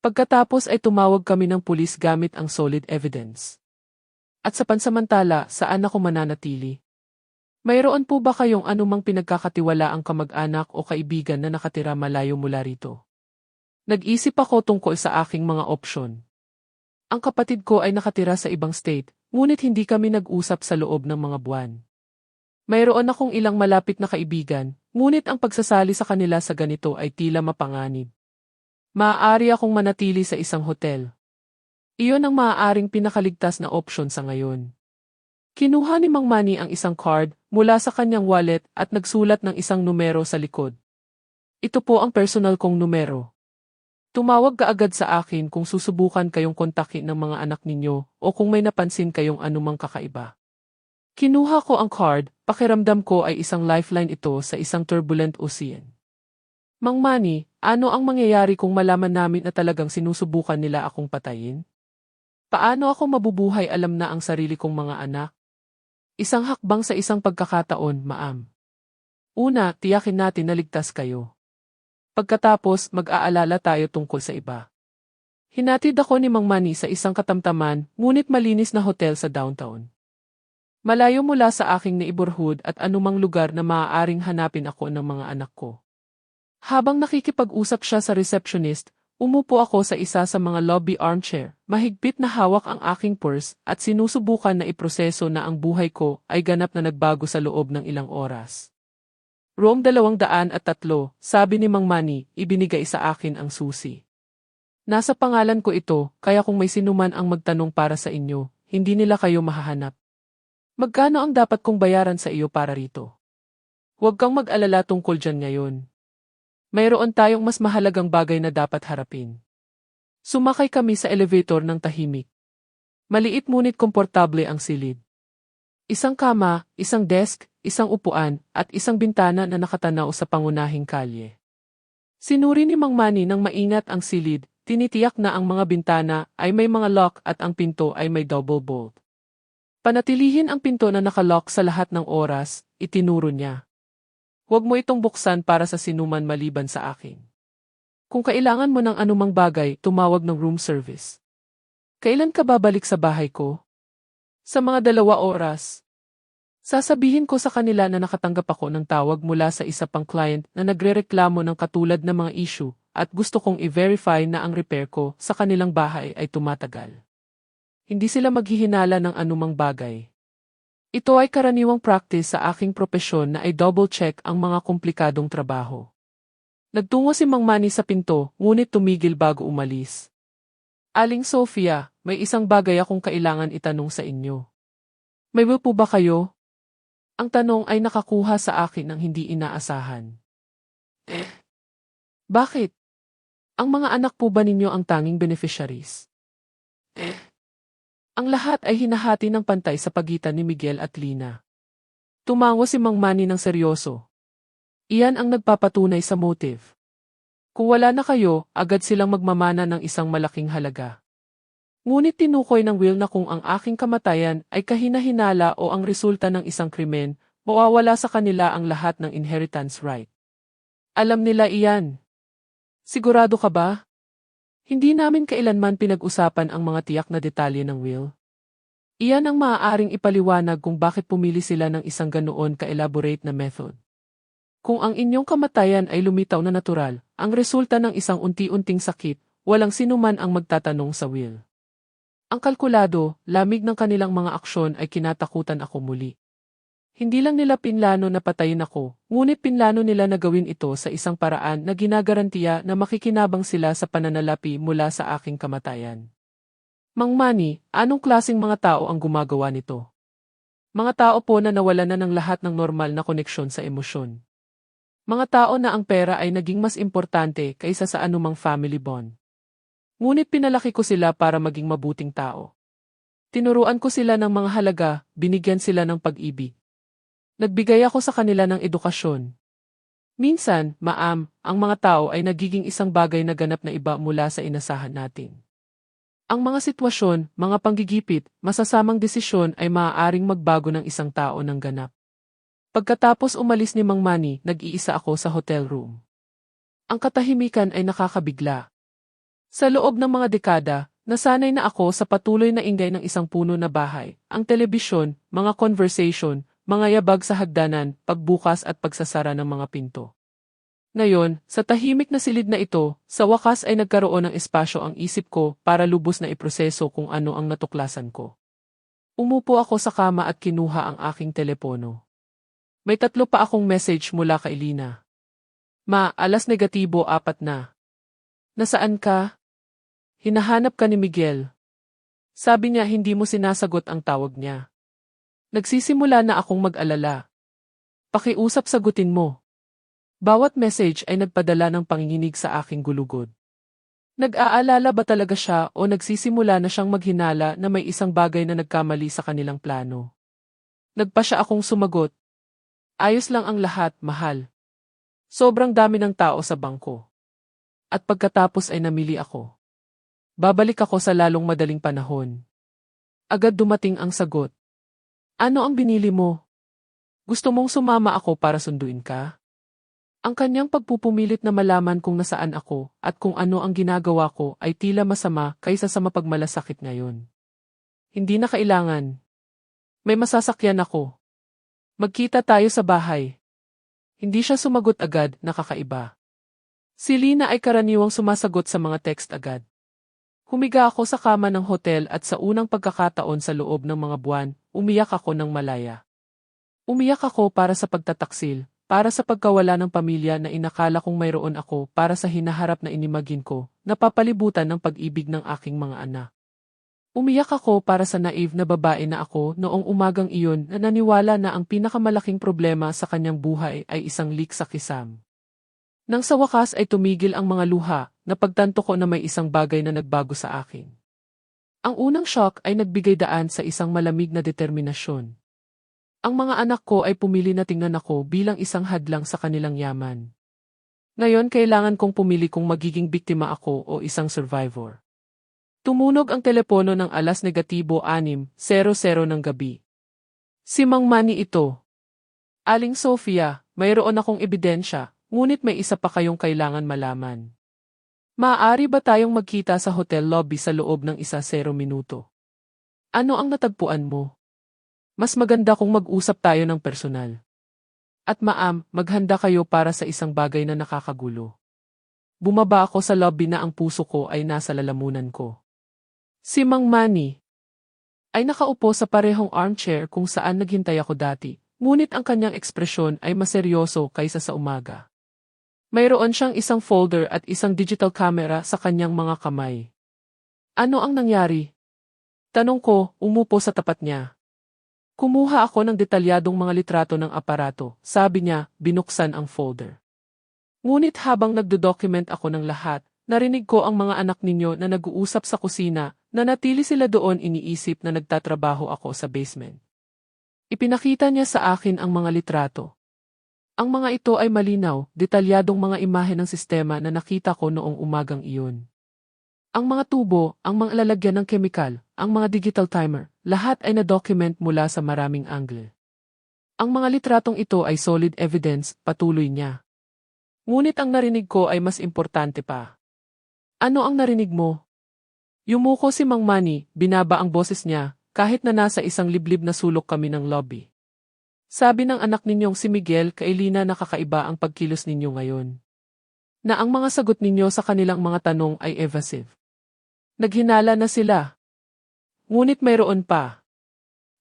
Pagkatapos ay tumawag kami ng pulis gamit ang solid evidence. At sa pansamantala, saan ako mananatili? Mayroon po ba kayong anumang pinagkakatiwalaang kamag-anak o kaibigan na nakatira malayo mula rito? Nag-isip ako tungkol sa aking mga opsyon. Ang kapatid ko ay nakatira sa ibang state, ngunit hindi kami nag-usap sa loob ng mga buwan. Mayroon akong ilang malapit na kaibigan, ngunit ang pagsasali sa kanila sa ganito ay tila mapanganib. Maaari akong manatili sa isang hotel. Iyon ang maaaring pinakaligtas na opsyon sa ngayon. Kinuha ni Mang Manny ang isang card mula sa kanyang wallet at nagsulat ng isang numero sa likod. Ito po ang personal kong numero. Tumawag ka agad sa akin kung susubukan kayong kontakin ng mga anak ninyo o kung may napansin kayong anumang kakaiba. Kinuha ko ang card, pakiramdam ko ay isang lifeline ito sa isang turbulent ocean. Mang Manny, ano ang mangyayari kung malaman namin na talagang sinusubukan nila akong patayin? Paano ako mabubuhay alam na ang sarili kong mga anak? Isang hakbang sa isang pagkakataon, Maam. Una, tiyakin natin na ligtas kayo. Pagkatapos, mag-aalala tayo tungkol sa iba. Hinatid ako ni Mang Manny sa isang katamtaman, ngunit malinis na hotel sa downtown. Malayo mula sa aking neighborhood at anumang lugar na maaaring hanapin ako ng mga anak ko. Habang nakikipag-usap siya sa receptionist, umupo ako sa isa sa mga lobby armchair, mahigpit na hawak ang aking purse at sinusubukan na iproseso na ang buhay ko ay ganap na nagbago sa loob ng ilang oras. Rome 203, sabi ni Mang Manny, ibinigay sa akin ang susi. Nasa pangalan ko ito, kaya kung may sinuman ang magtanong para sa inyo, hindi nila kayo mahahanap. Magkano ang dapat kong bayaran sa iyo para rito? Huwag kang mag-alala tungkol dyan ngayon. Mayroon tayong mas mahalagang bagay na dapat harapin. Sumakay kami sa elevator ng tahimik. Maliit ngunit komportable ang silid. Isang kama, isang desk, isang upuan, at isang bintana na nakatanaw sa pangunahing kalye. Sinuri ni Mang Manny ng maingat ang silid, Tinitiyak na ang mga bintana ay may mga lock at ang pinto ay may double bolt. Panatilihin ang pinto na nakalock sa lahat ng oras, itinuro niya. Huwag mo itong buksan para sa sinuman maliban sa akin. Kung kailangan mo ng anumang bagay, tumawag ng room service. Kailan ka babalik sa bahay ko? Sa mga 2 oras. Sasabihin ko sa kanila na nakatanggap ako ng tawag mula sa isa pang client na nagrereklamo ng katulad ng mga issue at gusto kong i-verify na ang repair ko sa kanilang bahay ay tumatagal. Hindi sila maghihinala ng anumang bagay. Ito ay karaniwang practice sa aking propesyon na i-double-check ang mga komplikadong trabaho. Nagtungo si Mang Manny sa pinto, ngunit tumigil bago umalis. Aling Sofia, may isang bagay akong kailangan itanong sa inyo. May will po ba kayo? Ang tanong ay nakakuha sa akin ng hindi inaasahan. Bakit? Ang mga anak po ba ninyo ang tanging beneficiaries? Ang lahat ay hinahati ng pantay sa pagitan ni Miguel at Lina. Tumango si Mang Manny ng seryoso. Iyan ang nagpapatunay sa motive. Kung wala na kayo, agad silang magmamana ng isang malaking halaga. Ngunit tinukoy ng will na kung ang aking kamatayan ay kahina-hinala o ang resulta ng isang krimen, mawawala sa kanila ang lahat ng inheritance right. Alam nila iyan. Sigurado ka ba? Hindi namin kailanman pinag-usapan ang mga tiyak na detalye ng will. Iyan ang maaaring ipaliwanag kung bakit pumili sila ng isang ganoon ka-elaborate na method. Kung ang inyong kamatayan ay lumitaw na natural, ang resulta ng isang unti-unting sakit, walang sinuman ang magtatanong sa will. Ang kalkulado, lamig ng kanilang mga aksyon ay kinatakutan ako muli. Hindi lang nila pinlano na patayin ako, ngunit pinlano nila na gawin ito sa isang paraan na ginagarantiya na makikinabang sila sa pananalapi mula sa aking kamatayan. Mang Manny, anong klaseng mga tao ang gumagawa nito? Mga tao po na nawalan na ng lahat ng normal na koneksyon sa emosyon. Mga tao na ang pera ay naging mas importante kaysa sa anumang family bond. Ngunit pinalaki ko sila para maging mabuting tao. Tinuruan ko sila ng mga halaga, binigyan sila ng pag-ibig. Nagbigay ako sa kanila ng edukasyon. Minsan, ang mga tao ay nagiging isang bagay na ganap na iba mula sa inasahan natin. Ang mga sitwasyon, mga panggigipit, masasamang desisyon ay maaaring magbago ng isang tao ng ganap. Pagkatapos umalis ni Mang Manny, nag-iisa ako sa hotel room. Ang katahimikan ay nakakabigla. Sa loob ng mga dekada, nasanay na ako sa patuloy na ingay ng isang puno na bahay, ang telebisyon, mga conversation, mga yabag sa hagdanan, pagbukas at pagsasara ng mga pinto. Ngayon, sa tahimik na silid na ito, sa wakas ay nagkaroon ng espasyo ang isip ko para lubos na iproseso kung ano ang natuklasan ko. Umupo ako sa kama at kinuha ang aking telepono. May 3 pa akong message mula kay Lina. Ma, alas negatibo 4 na. Nasaan ka? Hinahanap ka ni Miguel. Sabi niya hindi mo sinasagot ang tawag niya. Nagsisimula na akong mag-alala. Pakiusap sagutin mo. Bawat message ay nagpadala ng panginginig sa aking gulugod. Nag-aalala ba talaga siya o nagsisimula na siyang maghinala na may isang bagay na nagkamali sa kanilang plano? Nagpa siya akong sumagot. Ayos lang ang lahat, mahal. Sobrang dami ng tao sa bangko. At pagkatapos ay namili ako. Babalik ako sa lalong madaling panahon. Agad dumating ang sagot. Ano ang binili mo? Gusto mong sumama ako para sunduin ka? Ang kanyang pagpupumilit na malaman kung nasaan ako at kung ano ang ginagawa ko ay tila masama kaysa sa mapagmalasakit ngayon. Hindi na kailangan. May masasakyan ako. Magkita tayo sa bahay. Hindi siya sumagot agad, nakakaiba. Si Lina ay karaniwang sumasagot sa mga text agad. Humiga ako sa kama ng hotel at sa unang pagkakataon sa loob ng mga buwan, umiyak ako ng malaya. Umiyak ako para sa pagtataksil, para sa pagkawala ng pamilya na inakala kong mayroon ako, para sa hinaharap na inimagine ko, napapalibutan ng pag-ibig ng aking mga anak. Umiyak ako para sa naive na babae na ako noong umagang iyon na naniwala na ang pinakamalaking problema sa kanyang buhay ay isang leak sa kisam. Nang sa wakas ay tumigil ang mga luha, napagtanto ko na may isang bagay na nagbago sa akin. Ang unang shock ay nagbigay daan sa isang malamig na determinasyon. Ang mga anak ko ay pumili na tingnan ako bilang isang hadlang sa kanilang yaman. Ngayon kailangan kong pumili kung magiging biktima ako o isang survivor. Tumunog ang telepono ng 6:00 ng gabi. Si Mang Manny ito. Aling Sofia, mayroon akong ebidensya, ngunit may isa pa kayong kailangan malaman. Maaari ba tayong magkita sa hotel lobby sa loob ng 10 minuto? Ano ang natagpuan mo? Mas maganda kung mag-usap tayo ng personal. At ma'am, maghanda kayo para sa isang bagay na nakakagulo. Bumaba ako sa lobby na ang puso ko ay nasa lalamunan ko. Si Mang Manny ay nakaupo sa parehong armchair kung saan naghintay ako dati, ngunit ang kanyang ekspresyon ay maseryoso kaysa sa umaga. Mayroon siyang isang folder at isang digital camera sa kanyang mga kamay. Ano ang nangyari? Tanong ko, umupo sa tapat niya. Kumuha ako ng detalyadong mga litrato ng aparato, sabi niya, binuksan ang folder. Ngunit habang nagdo-document ako ng lahat, narinig ko ang mga anak ninyo na nag-uusap sa kusina, na natili sila doon iniisip na nagtatrabaho ako sa basement. Ipinakita niya sa akin ang mga litrato. Ang mga ito ay malinaw, detalyadong mga imahe ng sistema na nakita ko noong umagang iyon. Ang mga tubo, ang mga lalagyan ng kemikal, ang mga digital timer, lahat ay na-document mula sa maraming angle. Ang mga litratong ito ay solid evidence, patuloy niya. Ngunit ang narinig ko ay mas importante pa. Ano ang narinig mo? Yumuko si Mang Manny, binaba ang boses niya, kahit na nasa isang liblib na sulok kami ng lobby. Sabi ng anak ninyong si Miguel kay Lina na kakaiba ang pagkilos ninyo ngayon. Na ang mga sagot ninyo sa kanilang mga tanong ay evasive. Naghinala na sila. Ngunit mayroon pa.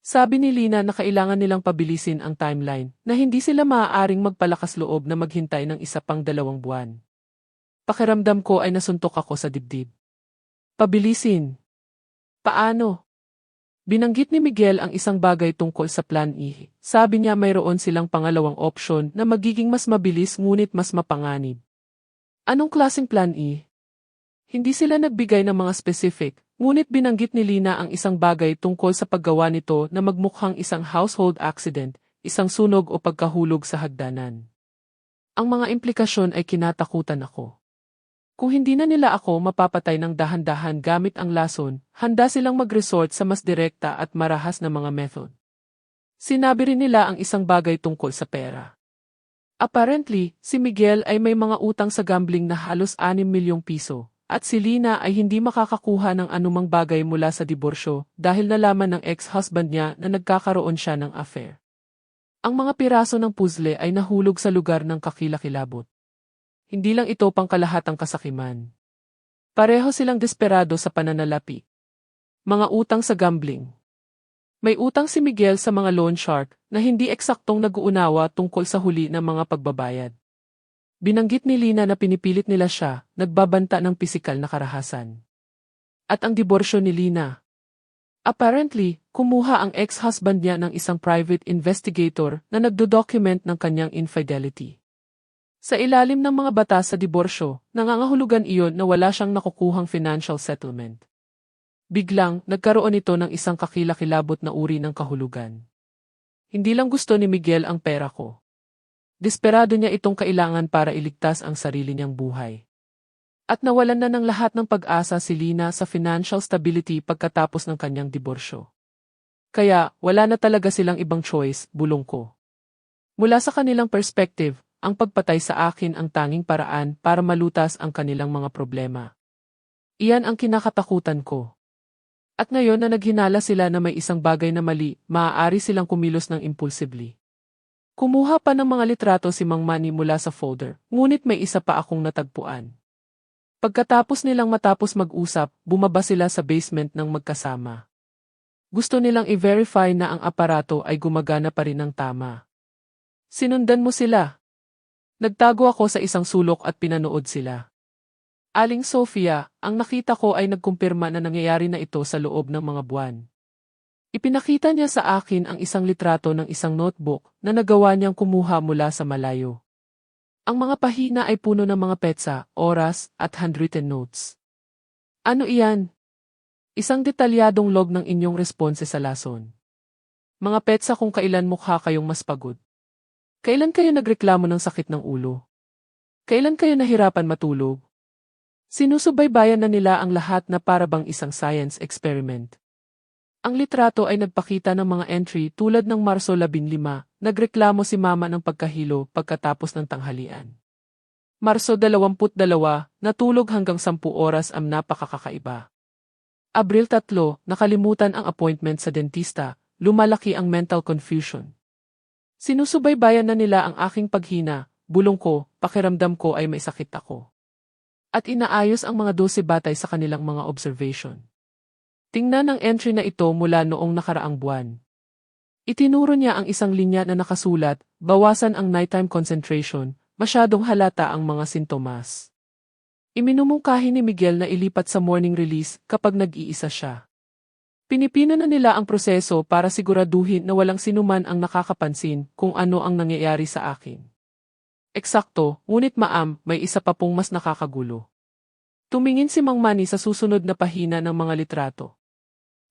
Sabi ni Lina na kailangan nilang pabilisin ang timeline, na hindi sila maaaring magpalakas loob na maghintay ng isa pang 2 buwan. Pakiramdam ko ay nasuntok ako sa dibdib. Pabilisin. Paano? Binanggit ni Miguel ang isang bagay tungkol sa Plan E. Sabi niya mayroon silang pangalawang opsyon na magiging mas mabilis ngunit mas mapanganib. Anong klaseng Plan E? Hindi sila nagbigay ng mga specific, ngunit binanggit ni Lina ang isang bagay tungkol sa paggawa nito na magmukhang isang household accident, isang sunog o pagkahulog sa hagdanan. Ang mga implikasyon ay kinatakutan ako. Kung hindi na nila ako mapapatay ng dahan-dahan gamit ang lason, handa silang mag-resort sa mas direkta at marahas na mga method. Sinabi rin nila ang isang bagay tungkol sa pera. Apparently, si Miguel ay may mga utang sa gambling na halos 6 milyong piso, at si Lina ay hindi makakakuha ng anumang bagay mula sa diborsyo dahil nalaman ng ex-husband niya na nagkakaroon siya ng affair. Ang mga piraso ng puzzle ay nahulog sa lugar ng kakilakilabot. Hindi lang ito pangkalahatang kasakiman. Pareho silang desperado sa pananalapi. Mga utang sa gambling. May utang si Miguel sa mga loan shark na hindi eksaktong nag-uunawa tungkol sa huli ng mga pagbabayad. Binanggit ni Lina na pinipilit nila siya, nagbabanta ng pisikal na karahasan. At ang diborsyo ni Lina. Apparently, kumuha ang ex-husband niya ng isang private investigator na nagdo-document ng kanyang infidelity. Sa ilalim ng mga batas sa diborsyo, nangangahulugan iyon na wala siyang nakukuhang financial settlement. Biglang, nagkaroon ito ng isang kakilakilabot na uri ng kahulugan. Hindi lang gusto ni Miguel ang pera ko. Desperado niya itong kailangan para iligtas ang sarili niyang buhay. At nawalan na ng lahat ng pag-asa si Lina sa financial stability pagkatapos ng kanyang diborsyo. Kaya, wala na talaga silang ibang choice, bulong ko. Mula sa kanilang perspective, ang pagpatay sa akin ang tanging paraan para malutas ang kanilang mga problema. Iyan ang kinakatakutan ko. At ngayon na naghinala sila na may isang bagay na mali, maaari silang kumilos ng impulsively. Kumuha pa ng mga litrato si Mang Manny mula sa folder, ngunit may isa pa akong natagpuan. Pagkatapos nilang matapos mag-usap, bumaba sila sa basement ng magkasama. Gusto nilang i-verify na ang aparato ay gumagana pa rin ng tama. Sinundan mo sila. Nagtago ako sa isang sulok at pinanood sila. Aling Sofia, ang nakita ko ay nagkumpirma na nangyayari na ito sa loob ng mga buwan. Ipinakita niya sa akin ang isang litrato ng isang notebook na nagawa niyang kumuha mula sa malayo. Ang mga pahina ay puno ng mga petsa, oras, at handwritten notes. Ano iyan? Isang detalyadong log ng inyong response sa lason. Mga petsa kung kailan mukha kayong mas pagod. Kailan kayo nagreklamo ng sakit ng ulo? Kailan kayo nahirapan matulog? Sinusubaybayan na nila ang lahat na para bang isang science experiment. Ang litrato ay nagpakita ng mga entry tulad ng Marso 15, nagreklamo si mama ng pagkahilo pagkatapos ng tanghalian. Marso 22, natulog hanggang 10 oras ang napakakaiba. Abril 3, nakalimutan ang appointment sa dentista, lumalaki ang mental confusion. Sinusubaybayan na nila ang aking paghina, bulong ko, pakiramdam ko ay may sakit ako. At inaayos ang mga 12 batay sa kanilang mga observation. Tingnan ang entry na ito mula noong nakaraang buwan. Itinuro niya ang isang linya na nakasulat, bawasan ang nighttime concentration, masyadong halata ang mga sintomas. Iminumungkahi ni Miguel na ilipat sa morning release kapag nag-iisa siya. Pinipino na nila ang proseso para siguraduhin na walang sinuman ang nakakapansin kung ano ang nangyayari sa akin. Eksakto, ngunit may isa pa pong mas nakakagulo. Tumingin si Mang Manny sa susunod na pahina ng mga litrato.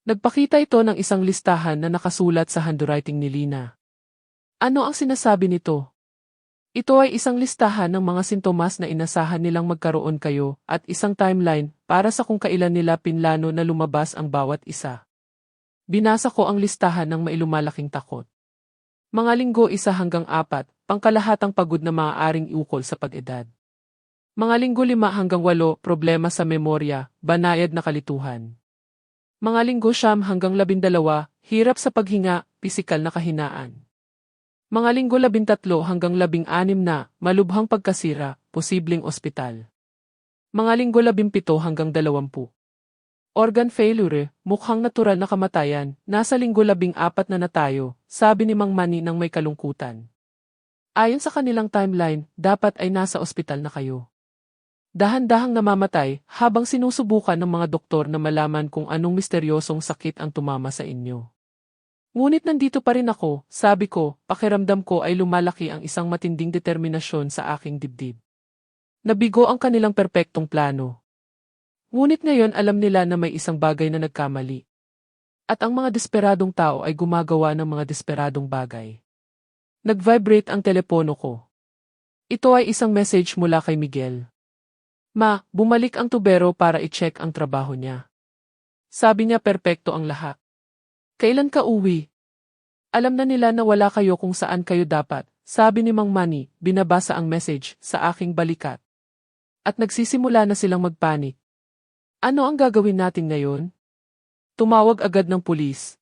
Nagpakita ito ng isang listahan na nakasulat sa handwriting ni Lina. Ano ang sinasabi nito? Ito ay isang listahan ng mga sintomas na inasahan nilang magkaroon kayo at isang timeline para sa kung kailan nila pinlano na lumabas ang bawat isa. Binasa ko ang listahan ng mailumalaking takot. Mga linggo 1 hanggang 4, pangkalahatang pagod na maaaring iukol sa pag-edad. Mga linggo 5 hanggang 8, problema sa memorya, banayad na kalituhan. Mga linggo 9 hanggang 12, hirap sa paghinga, pisikal na kahinaan. Mga linggo 13 hanggang 16 na, malubhang pagkasira, posibleng ospital. Mga linggo 17 hanggang 20. Organ failure, mukhang natural na kamatayan, nasa linggo 14 na tayo, sabi ni Mang Manny nang may kalungkutan. Ayon sa kanilang timeline, dapat ay nasa ospital na kayo. Dahan-dahang namamatay habang sinusubukan ng mga doktor na malaman kung anong misteryosong sakit ang tumama sa inyo. Ngunit nandito pa rin ako, sabi ko, pakiramdam ko ay lumalaki ang isang matinding determinasyon sa aking dibdib. Nabigo ang kanilang perpektong plano. Ngunit ngayon alam nila na may isang bagay na nagkamali. At ang mga desperadong tao ay gumagawa ng mga desperadong bagay. Nag-vibrate ang telepono ko. Ito ay isang message mula kay Miguel. Ma, bumalik ang tubero para i-check ang trabaho niya. Sabi niya perpekto ang lahat. Kailan ka uwi? Alam na nila na wala kayo kung saan kayo dapat, sabi ni Mang Manny, binabasa ang message sa aking balikat. At nagsisimula na silang magpanik. Ano ang gagawin natin ngayon? Tumawag agad ng pulis.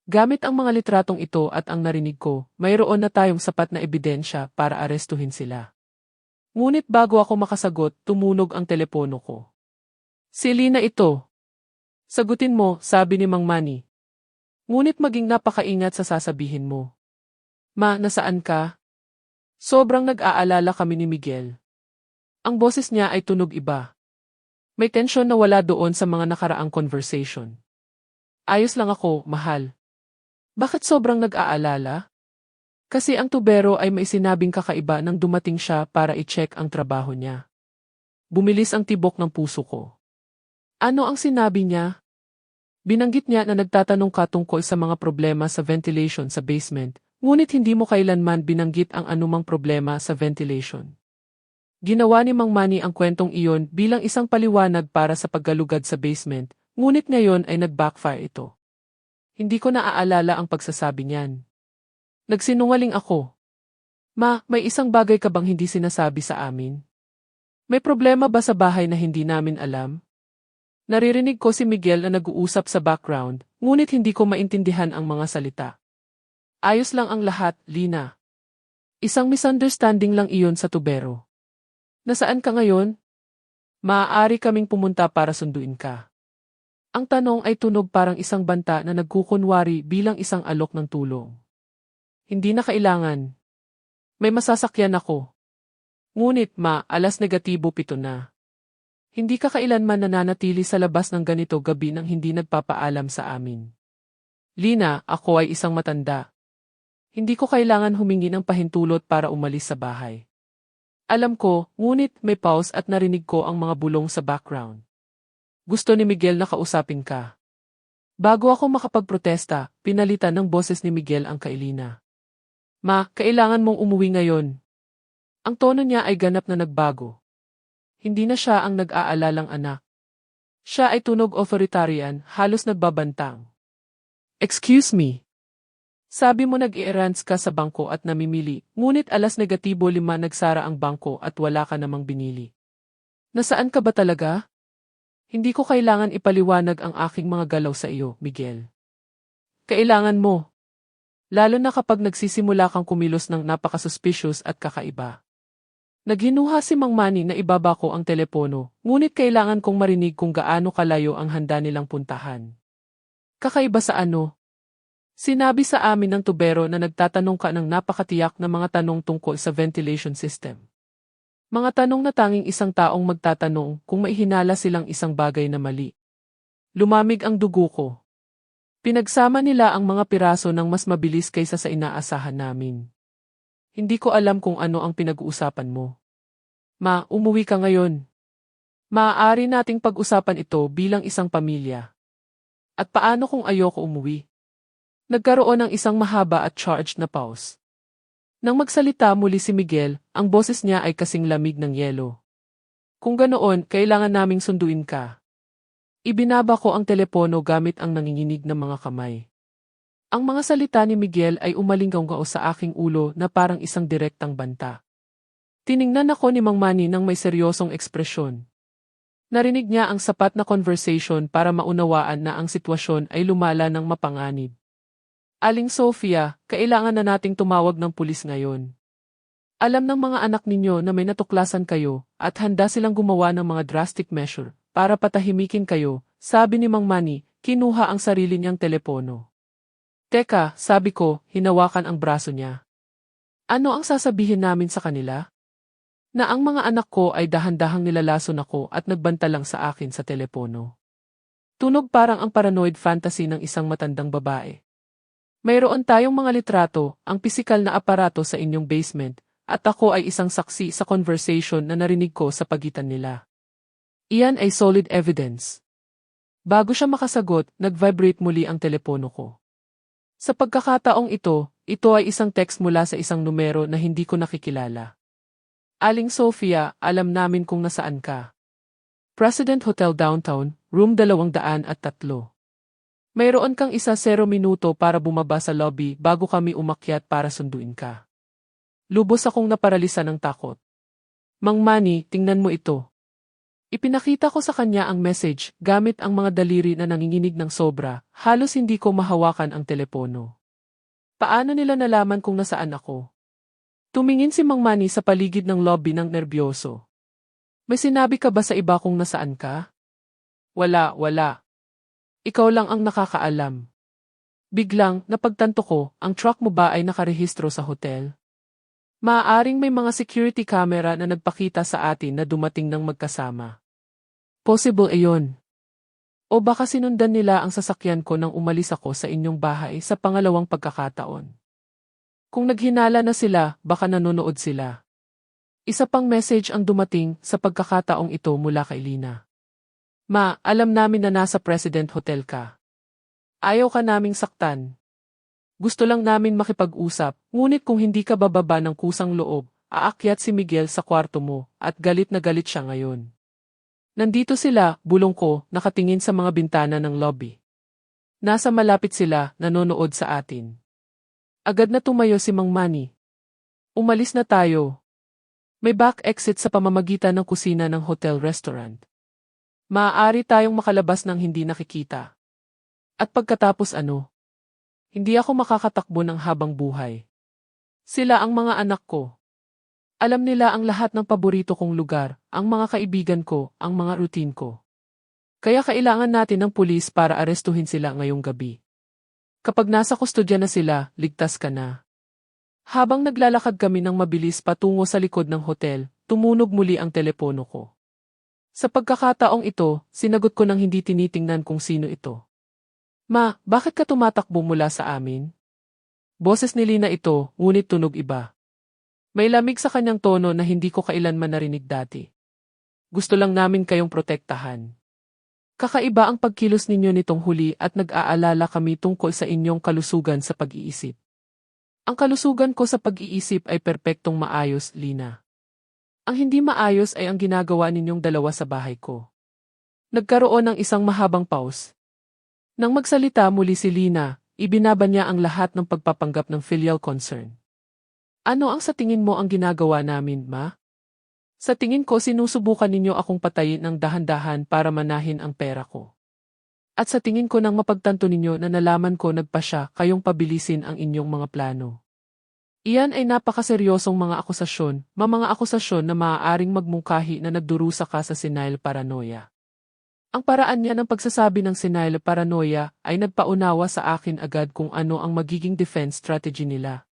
Gamit ang mga litratong ito at ang narinig ko, mayroon na tayong sapat na ebidensya para arestuhin sila. Ngunit bago ako makasagot, tumunog ang telepono ko. Si Lina ito. Sagutin mo, sabi ni Mang Manny. Ngunit maging napakaingat sa sasabihin mo. Ma, nasaan ka? Sobrang nag-aalala kami ni Miguel. Ang boses niya ay tunog iba. May tensyon na wala doon sa mga nakaraang conversation. Ayos lang ako, mahal. Bakit sobrang nag-aalala? Kasi ang tubero ay may sinabing kakaiba nang dumating siya para i-check ang trabaho niya. Bumilis ang tibok ng puso ko. Ano ang sinabi niya? Binanggit niya na nagtatanong ka tungkol sa mga problema sa ventilation sa basement, ngunit hindi mo kailanman binanggit ang anumang problema sa ventilation. Ginawa ni Mang Manny ang kwentong iyon bilang isang paliwanag para sa paggalugad sa basement, ngunit ngayon ay nag-backfire ito. Hindi ko naaalala ang pagsasabi niyan. Nagsinungaling ako. Ma, may isang bagay ka bang hindi sinasabi sa amin? May problema ba sa bahay na hindi namin alam? Naririnig ko si Miguel na nag-uusap sa background, ngunit hindi ko maintindihan ang mga salita. Ayos lang ang lahat, Lina. Isang misunderstanding lang iyon sa tubero. Nasaan ka ngayon? Maaari kaming pumunta para sunduin ka. Ang tanong ay tunog parang isang banta na nagkukunwari bilang isang alok ng tulong. Hindi na kailangan. May masasakyan ako. Ngunit alas -7 na. Hindi ka kailanman nananatili sa labas ng ganito gabi nang hindi nagpapaalam sa amin. Lina, ako ay isang matanda. Hindi ko kailangan humingi ng pahintulot para umalis sa bahay. Alam ko, ngunit may pause at narinig ko ang mga bulong sa background. Gusto ni Miguel na kausapin ka. Bago ako makapagprotesta, pinalitan ng boses ni Miguel ang kay Lina. Ma, kailangan mong umuwi ngayon. Ang tono niya ay ganap na nagbago. Hindi na siya ang nag-aalalang anak. Siya ay tunog authoritarian, halos nagbabantang. Excuse me. Sabi mo nag-i-errands ka sa bangko at namimili, ngunit -5 nagsara ang bangko at wala ka namang binili. Nasaan ka ba talaga? Hindi ko kailangan ipaliwanag ang aking mga galaw sa iyo, Miguel. Kailangan mo. Lalo na kapag nagsisimula kang kumilos ng napaka-suspicious at kakaiba. Naghinuha si Mang Manny na ibaba ko ang telepono, ngunit kailangan kong marinig kung gaano kalayo ang handa nilang puntahan. Kakaiba sa ano? Sinabi sa amin ng tubero na nagtatanong ka ng napakatiyak na mga tanong tungkol sa ventilation system. Mga tanong na tanging isang taong magtatanong kung maihinala silang isang bagay na mali. Lumamig ang dugo ko. Pinagsama nila ang mga piraso ng mas mabilis kaysa sa inaasahan namin. Hindi ko alam kung ano ang pinag-uusapan mo. Ma, umuwi ka ngayon. Maaari nating pag-usapan ito bilang isang pamilya. At paano kung ayoko umuwi? Nagkaroon ng isang mahaba at charged na pause. Nang magsalita muli si Miguel, ang boses niya ay kasing lamig ng yelo. Kung ganoon, kailangan naming sunduin ka. Ibinaba ko ang telepono gamit ang nanginginig na mga kamay. Ang mga salita ni Miguel ay umalinggaw sa aking ulo na parang isang direktang banta. Tiningnan ako ni Mang Manny nang may seryosong ekspresyon. Narinig niya ang sapat na conversation para maunawaan na ang sitwasyon ay lumala ng mapanganib. Aling Sofia, kailangan na nating tumawag ng pulis ngayon. Alam ng mga anak ninyo na may natuklasan kayo at handa silang gumawa ng mga drastic measure para patahimikin kayo, sabi ni Mang Manny, kinuha ang sarili niyang telepono. Teka, sabi ko, hinawakan ang braso niya. Ano ang sasabihin namin sa kanila? Na ang mga anak ko ay dahan-dahang nilalason ako at nagbanta lang sa akin sa telepono. Tunog parang ang paranoid fantasy ng isang matandang babae. Mayroon tayong mga litrato, ang pisikal na aparato sa inyong basement, at ako ay isang saksi sa conversation na narinig ko sa pagitan nila. Iyan ay solid evidence. Bago siya makasagot, nag-vibrate muli ang telepono ko. Sa pagkakataong ito ay isang text mula sa isang numero na hindi ko nakikilala. Aling Sofia, alam namin kung nasaan ka. President Hotel Downtown, room 203. Mayroon kang 10 minuto para bumaba sa lobby bago kami umakyat para sunduin ka. Lubos akong naparalisa ng takot. Mang Manny, tingnan mo ito. Ipinakita ko sa kanya ang message gamit ang mga daliri na nanginginig ng sobra, halos hindi ko mahawakan ang telepono. Paano nila nalaman kung nasaan ako? Tumingin si Mang Manny sa paligid ng lobby ng nerbyoso. May sinabi ka ba sa iba kung nasaan ka? Wala. Ikaw lang ang nakakaalam. Biglang, napagtanto ko, ang truck mo ba ay nakarehistro sa hotel? Maaaring may mga security camera na nagpakita sa atin na dumating ng magkasama. Possible iyon. O baka sinundan nila ang sasakyan ko nang umalis ako sa inyong bahay sa pangalawang pagkakataon. Kung naghinala na sila, baka nanonood sila. Isa pang message ang dumating sa pagkakataong ito mula kay Lina. Ma, alam namin na nasa President Hotel ka. Ayaw ka naming saktan. Gusto lang namin makipag-usap, ngunit kung hindi ka bababa ng kusang loob, aakyat si Miguel sa kwarto mo, at galit na galit siya ngayon. Nandito sila, bulong ko, nakatingin sa mga bintana ng lobby. Nasa malapit sila, nanonood sa atin. Agad na tumayo si Mang Manny. Umalis na tayo. May back exit sa pamamagitan ng kusina ng hotel-restaurant. Maaari tayong makalabas ng hindi nakikita. At pagkatapos ano? Hindi ako makakatakbo ng habang buhay. Sila ang mga anak ko. Alam nila ang lahat ng paborito kong lugar, ang mga kaibigan ko, ang mga routine ko. Kaya kailangan natin ng pulis para arestuhin sila ngayong gabi. Kapag nasa kustodya na sila, ligtas ka na. Habang naglalakad kami ng mabilis patungo sa likod ng hotel, tumunog muli ang telepono ko. Sa pagkakataong ito, sinagot ko nang hindi tinitingnan kung sino ito. Ma, bakit ka tumatakbo mula sa amin? Boses ni Lina ito, ngunit tunog iba. May lamig sa kanyang tono na hindi ko kailanman narinig dati. Gusto lang namin kayong protektahan. Kakaiba ang pagkilos ninyo nitong huli at nag-aalala kami tungkol sa inyong kalusugan sa pag-iisip. Ang kalusugan ko sa pag-iisip ay perpektong maayos, Lina. Ang hindi maayos ay ang ginagawa ninyong dalawa sa bahay ko. Nagkaroon ng isang mahabang pause. Nang magsalita muli si Lina, ibinaba niya ang lahat ng pagpapanggap ng filial concern. Ano ang sa tingin mo ang ginagawa namin, ma? Sa tingin ko sinusubukan ninyo akong patayin ng dahan-dahan para manahin ang pera ko. At sa tingin ko nang mapagtanto ninyo na nalaman ko nagpasya kayong pabilisin ang inyong mga plano. Iyan ay napakaseryosong mga akusasyon, mga akusasyon na maaaring magmungkahi na nagdurusa ka sa senile paranoia. Ang paraan niya ng pagsasabi ng senile paranoia ay nagpaunawa sa akin agad kung ano ang magiging defense strategy nila.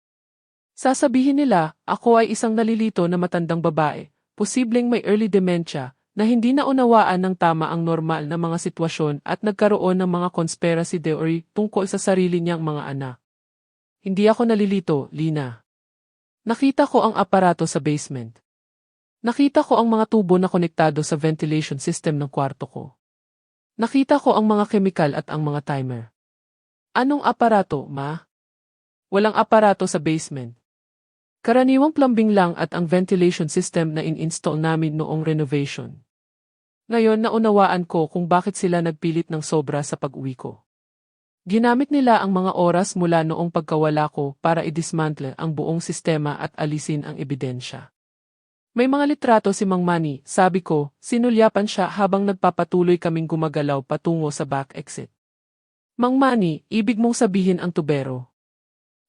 Sasabihin nila, ako ay isang nalilito na matandang babae, posibleng may early dementia, na hindi naunawaan ng tama ang normal na mga sitwasyon at nagkaroon ng mga conspiracy theory tungkol sa sarili niyang mga anak. Hindi ako nalilito, Lina. Nakita ko ang aparato sa basement. Nakita ko ang mga tubo na konektado sa ventilation system ng kwarto ko. Nakita ko ang mga kemikal at ang mga timer. Anong aparato, ma? Walang aparato sa basement. Karaniwang plumbing lang at ang ventilation system na in-install namin noong renovation. Ngayon naunawaan ko kung bakit sila nagpilit ng sobra sa pag-uwi ko. Ginamit nila ang mga oras mula noong pagkawala ko para i-dismantle ang buong sistema at alisin ang ebidensya. May mga litrato si Mang Manny, sabi ko, sinulyapan siya habang nagpapatuloy kaming gumagalaw patungo sa back exit. Mang Manny, ibig mong sabihin ang tubero.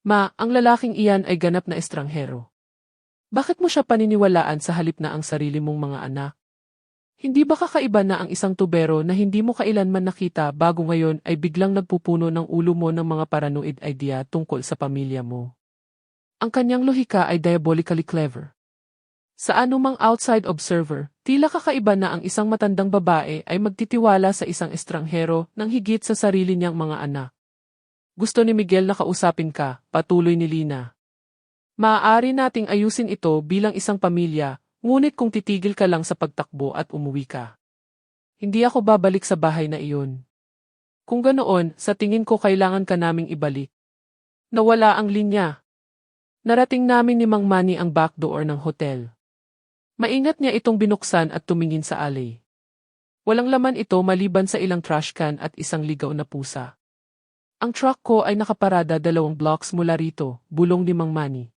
Ma, ang lalaking iyan ay ganap na estranghero. Bakit mo siya paniniwalaan sa halip na ang sarili mong mga anak? Hindi ba kakaiba na ang isang tubero na hindi mo kailanman nakita bago ngayon ay biglang nagpupuno ng ulo mo ng mga paranoid idea tungkol sa pamilya mo? Ang kanyang lohika ay diabolically clever. Sa anumang outside observer, tila kakaiba na ang isang matandang babae ay magtitiwala sa isang estranghero ng higit sa sarili niyang mga anak. Gusto ni Miguel na kausapin ka, patuloy ni Lina. Maaari nating ayusin ito bilang isang pamilya, ngunit kung titigil ka lang sa pagtakbo at umuwi ka. Hindi ako babalik sa bahay na iyon. Kung ganoon, sa tingin ko kailangan ka naming ibalik. Nawala ang linya. Narating namin ni Mang Manny ang back door ng hotel. Maingat niya itong binuksan at tumingin sa alley. Walang laman ito maliban sa ilang trash can at isang ligaw na pusa. Ang truck ko ay nakaparada 2 blocks mula rito, bulong ni Mang Manny.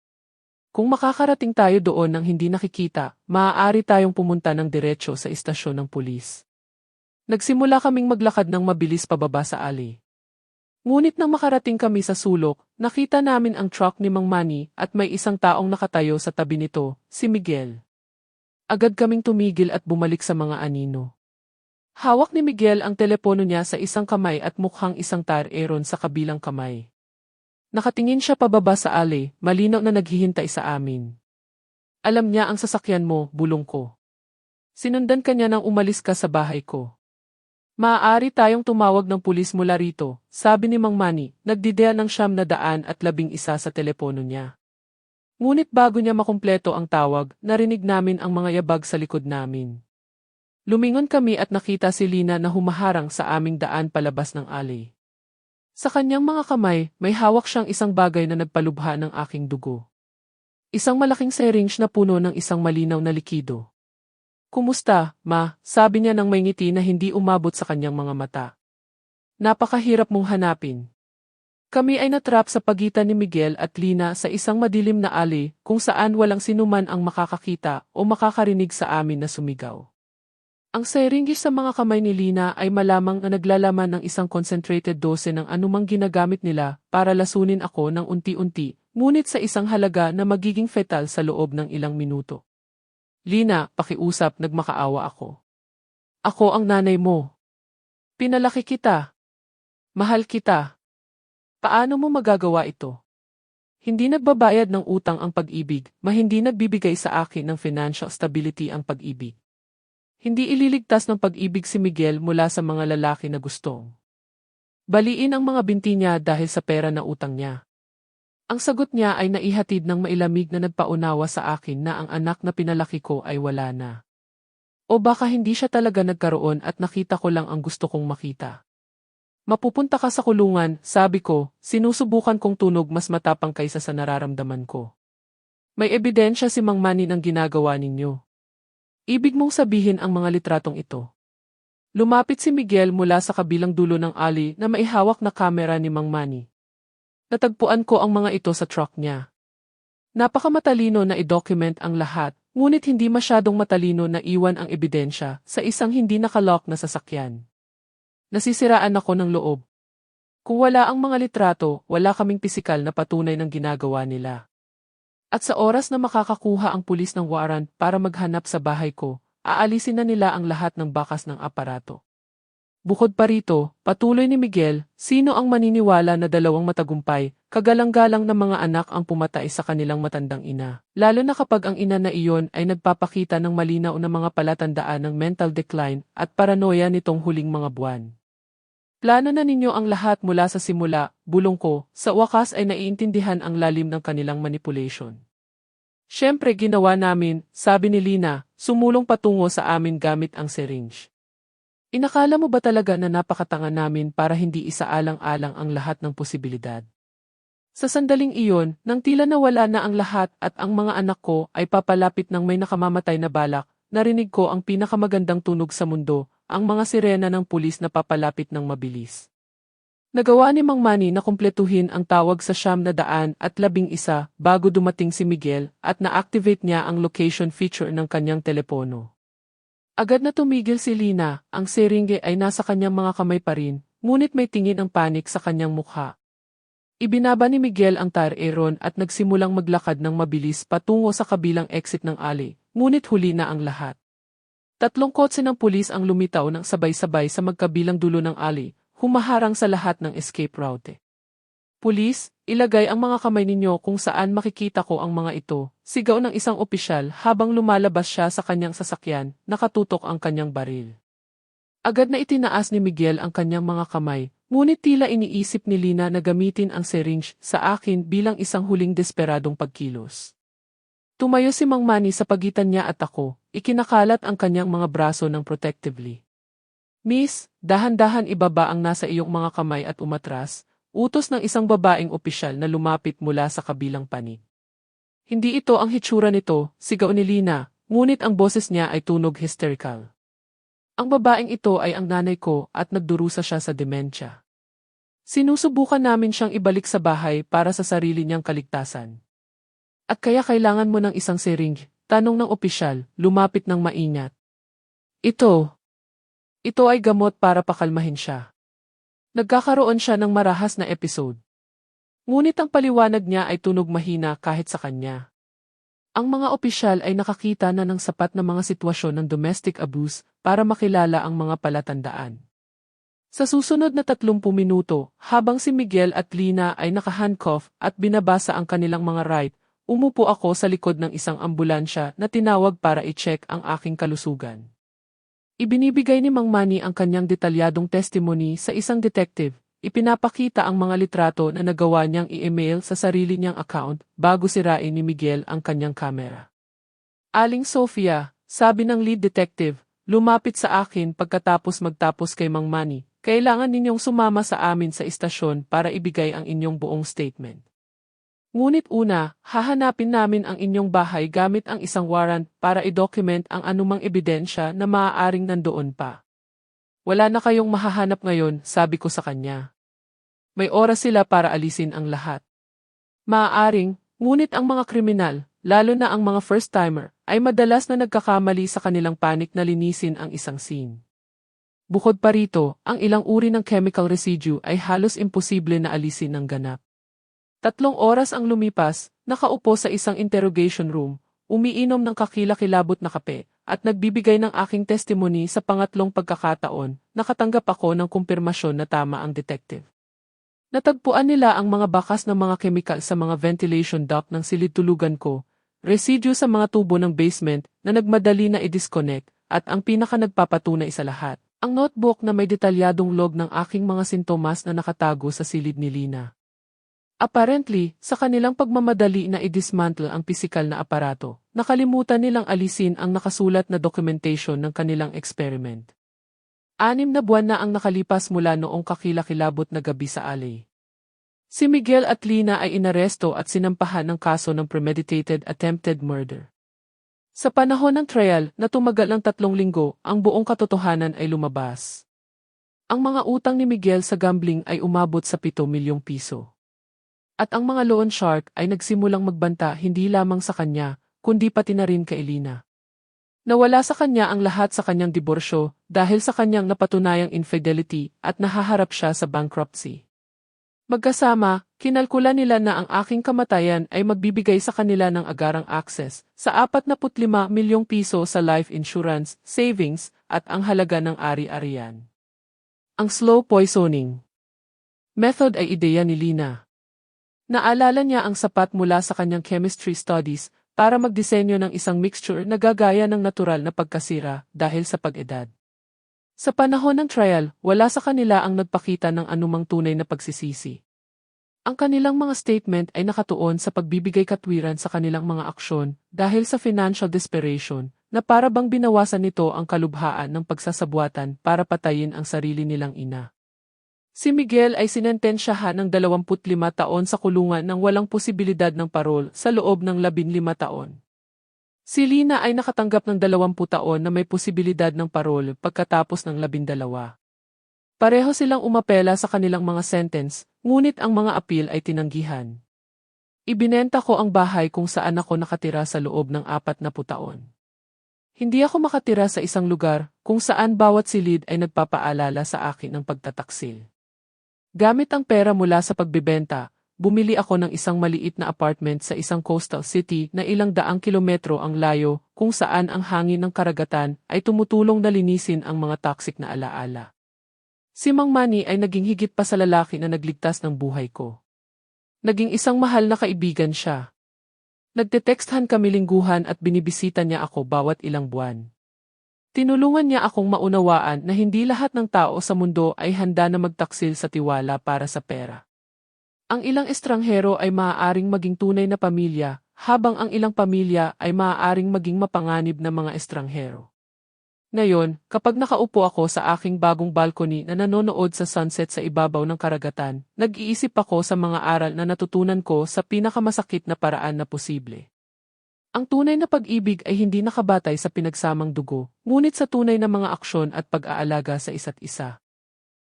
Kung makakarating tayo doon nang hindi nakikita, maaari tayong pumunta ng diretso sa istasyon ng pulis. Nagsimula kaming maglakad ng mabilis pababa sa alley. Ngunit nang makarating kami sa sulok, nakita namin ang truck ni Mang Manny at may isang taong nakatayo sa tabi nito, si Miguel. Agad kaming tumigil at bumalik sa mga anino. Hawak ni Miguel ang telepono niya sa isang kamay at mukhang isang tar-eron sa kabilang kamay. Nakatingin siya pababa sa alley, malinaw na naghihintay sa amin. Alam niya ang sasakyan mo, bulong ko. Sinundan ka niya nang umalis ka sa bahay ko. Maaari tayong tumawag ng pulis mula rito, sabi ni Mang Manny, nagdidea ng 911 sa telepono niya. Ngunit bago niya makumpleto ang tawag, narinig namin ang mga yabag sa likod namin. Lumingon kami at nakita si Lina na humaharang sa aming daan palabas ng alley. Sa kanyang mga kamay, may hawak siyang isang bagay na nagpalubha ng aking dugo. Isang malaking syringe na puno ng isang malinaw na likido. Kumusta, ma? Sabi niya nang may ngiti na hindi umabot sa kanyang mga mata. Napakahirap mong hanapin. Kami ay natrap sa pagitan ni Miguel at Lina sa isang madilim na alley kung saan walang sinuman ang makakakita o makakarinig sa amin na sumigaw. Ang syringe sa mga kamay ni Lina ay malamang na naglalaman ng isang concentrated dose ng anumang ginagamit nila para lasunin ako ng unti-unti, ngunit sa isang halaga na magiging fetal sa loob ng ilang minuto. Lina, pakiusap, nagmakaawa ako. Ako ang nanay mo. Pinalaki kita. Mahal kita. Paano mo magagawa ito? Hindi nagbabayad ng utang ang pag-ibig, hindi nagbibigay sa akin ng financial stability ang pag-ibig. Hindi ililigtas ng pag-ibig si Miguel mula sa mga lalaki na gustong baliin ang mga binti niya dahil sa pera na utang niya. Ang sagot niya ay naihatid ng mailamig na nagpaunawa sa akin na ang anak na pinalaki ko ay wala na. O baka hindi siya talaga nagkaroon at nakita ko lang ang gusto kong makita. Mapupunta ka sa kulungan, sabi ko, sinusubukan kong tunog mas matapang kaysa sa nararamdaman ko. May ebidensya si Mang Manny ng ginagawa ninyo. Ibig mong sabihin ang mga litratong ito. Lumapit si Miguel mula sa kabilang dulo ng alley na maihawak na kamera ni Mang Manny. Natagpuan ko ang mga ito sa truck niya. Napakamatalino na i-document ang lahat, ngunit hindi masyadong matalino na iwan ang ebidensya sa isang hindi nakalock na sasakyan. Nasisiraan ako ng loob. Kung wala ang mga litrato, wala kaming pisikal na patunay ng ginagawa nila. At sa oras na makakakuha ang pulis ng warrant para maghanap sa bahay ko, aalisin na nila ang lahat ng bakas ng aparato. Bukod pa rito, patuloy ni Miguel, sino ang maniniwala na dalawang matagumpay, kagalang-galang na mga anak ang pumatay sa kanilang matandang ina, lalo na kapag ang ina na iyon ay nagpapakita ng malinaw na mga palatandaan ng mental decline at paranoia nitong huling mga buwan. Plano na ninyo ang lahat mula sa simula, bulong ko, sa wakas ay naiintindihan ang lalim ng kanilang manipulation. Siyempre ginawa namin, sabi ni Lina, sumulong patungo sa amin gamit ang syringe. Inakala mo ba talaga na napakatanga namin para hindi isaalang-alang ang lahat ng posibilidad? Sa sandaling iyon, nang tila nawala na ang lahat at ang mga anak ko ay papalapit ng may nakamamatay na balak, narinig ko ang pinakamagandang tunog sa mundo, ang mga sirena ng pulis na papalapit ng mabilis. Nagawa ni Mang Manny na kumpletuhin ang tawag sa 911 bago dumating si Miguel at na-activate niya ang location feature ng kanyang telepono. Agad na tumigil si Lina, ang seringe ay nasa kanyang mga kamay pa rin, ngunit may tingin ang panik sa kanyang mukha. Ibinaba ni Miguel ang tar-aeron at nagsimulang maglakad ng mabilis patungo sa kabilang exit ng alley, ngunit huli na ang lahat. 3 kotse ng pulis ang lumitaw ng sabay-sabay sa magkabilang dulo ng alley, humaharang sa lahat ng escape route. Pulis, ilagay ang mga kamay ninyo kung saan makikita ko ang mga ito, sigaw ng isang opisyal habang lumalabas siya sa kanyang sasakyan, nakatutok ang kanyang baril. Agad na itinaas ni Miguel ang kanyang mga kamay, ngunit tila iniisip ni Lina na gamitin ang syringe sa akin bilang isang huling desperadong pagkilos. Tumayo si Mang Manny sa pagitan niya at ako, ikinakalat ang kanyang mga braso ng protectively. Miss, dahan-dahan ibaba ang nasa iyong mga kamay at umatras, utos ng isang babaeng opisyal na lumapit mula sa kabilang panig. Hindi ito ang hitsura nito, sigaw ni Lina, ngunit ang boses niya ay tunog hysterical. Ang babaeng ito ay ang nanay ko at nagdurusa siya sa demensya. Sinusubukan namin siyang ibalik sa bahay para sa sarili niyang kaligtasan. At kaya kailangan mo ng isang syringe, tanong ng opisyal, lumapit ng maingat. Ito ay gamot para pakalmahin siya. Nagkakaroon siya ng marahas na episode. Ngunit ang paliwanag niya ay tunog mahina kahit sa kanya. Ang mga opisyal ay nakakita na ng sapat na mga sitwasyon ng domestic abuse para makilala ang mga palatandaan. Sa susunod na 30 minuto, habang si Miguel at Lina ay naka-handcuff at binabasa ang kanilang mga right, umupo ako sa likod ng isang ambulansya na tinawag para i-check ang aking kalusugan. Ibinibigay ni Mang Manny ang kanyang detalyadong testimony sa isang detective. Ipinapakita ang mga litrato na nagawa niyang i-email sa sarili niyang account bago sirain ni Miguel ang kanyang kamera. Aling Sofia, sabi ng lead detective, lumapit sa akin pagkatapos magtapos kay Mang Manny, kailangan ninyong sumama sa amin sa istasyon para ibigay ang inyong buong statement. Ngunit una, hahanapin namin ang inyong bahay gamit ang isang warrant para i-document ang anumang ebidensya na maaaring nandoon pa. Wala na kayong mahahanap ngayon, sabi ko sa kanya. May oras sila para alisin ang lahat. Maaaring, ngunit ang mga kriminal, lalo na ang mga first-timer, ay madalas na nagkakamali sa kanilang panik na linisin ang isang scene. Bukod pa rito, ang ilang uri ng chemical residue ay halos imposible na alisin ng ganap. 3 oras ang lumipas, nakaupo sa isang interrogation room, umiinom ng kakilakilabot na kape, at nagbibigay ng aking testimony sa pangatlong pagkakataon, nakatanggap ako ng kumpirmasyon na tama ang detective. Natagpuan nila ang mga bakas ng mga kemikal sa mga ventilation duct ng silid-tulugan ko, residue sa mga tubo ng basement na nagmadali na i-disconnect, at ang pinaka nagpapatunay sa lahat, ang notebook na may detalyadong log ng aking mga sintomas na nakatago sa silid ni Lina. Apparently, sa kanilang pagmamadali na i-dismantle ang pisikal na aparato, nakalimutan nilang alisin ang nakasulat na documentation ng kanilang experiment. 6 na buwan na ang nakalipas mula noong kakilakilabot na gabi sa alley. Si Miguel at Lina ay inaresto at sinampahan ng kaso ng premeditated attempted murder. Sa panahon ng trial na tumagal ng 3 linggo, ang buong katotohanan ay lumabas. Ang mga utang ni Miguel sa gambling ay umabot sa 7 milyong piso. At ang mga loan shark ay nagsimulang magbanta hindi lamang sa kanya, kundi pati na rin kay Elina. Nawala sa kanya ang lahat sa kanyang diborsyo dahil sa kanyang napatunayang infidelity at nahaharap siya sa bankruptcy. Magkasama, kinalkula nila na ang aking kamatayan ay magbibigay sa kanila ng agarang access sa 45 milyong piso sa life insurance, savings, at ang halaga ng ari-arian. Ang slow poisoning method ay ideya ni Lina. Naalala niya ang sapat mula sa kanyang chemistry studies para magdisenyo ng isang mixture na gagaya ng natural na pagkasira dahil sa pag-edad. Sa panahon ng trial, wala sa kanila ang nagpakita ng anumang tunay na pagsisisi. Ang kanilang mga statement ay nakatuon sa pagbibigay katwiran sa kanilang mga aksyon dahil sa financial desperation na para bang binawasan nito ang kalubhaan ng pagsasabuatan para patayin ang sarili nilang ina. Si Miguel ay sinentensyahan ng 25 taon sa kulungan nang walang posibilidad ng parol sa loob ng 15 taon. Si Lina ay nakatanggap ng 20 taon na may posibilidad ng parol pagkatapos ng 12. Pareho silang umapela sa kanilang mga sentence, ngunit ang mga appeal ay tinanggihan. Ibinenta ko ang bahay kung saan ako nakatira sa loob ng 40 taon. Hindi ako makatira sa isang lugar kung saan bawat silid ay nagpapaalala sa akin ng pagtataksil. Gamit ang pera mula sa pagbibenta, bumili ako ng isang maliit na apartment sa isang coastal city na ilang daang kilometro ang layo kung saan ang hangin ng karagatan ay tumutulong na linisin ang mga toxic na alaala. Si Mang Manny ay naging higit pa sa lalaki na nagligtas ng buhay ko. Naging isang mahal na kaibigan siya. Nagte-texthan kami lingguhan at binibisita niya ako bawat ilang buwan. Tinulungan niya akong maunawaan na hindi lahat ng tao sa mundo ay handa na magtaksil sa tiwala para sa pera. Ang ilang estranghero ay maaaring maging tunay na pamilya, habang ang ilang pamilya ay maaaring maging mapanganib na mga estranghero. Ngayon, kapag nakaupo ako sa aking bagong balcony na nanonood sa sunset sa ibabaw ng karagatan, nag-iisip ako sa mga aral na natutunan ko sa pinakamasakit na paraan na posible. Ang tunay na pag-ibig ay hindi nakabatay sa pinagsamang dugo, ngunit sa tunay na mga aksyon at pag-aalaga sa isa't isa.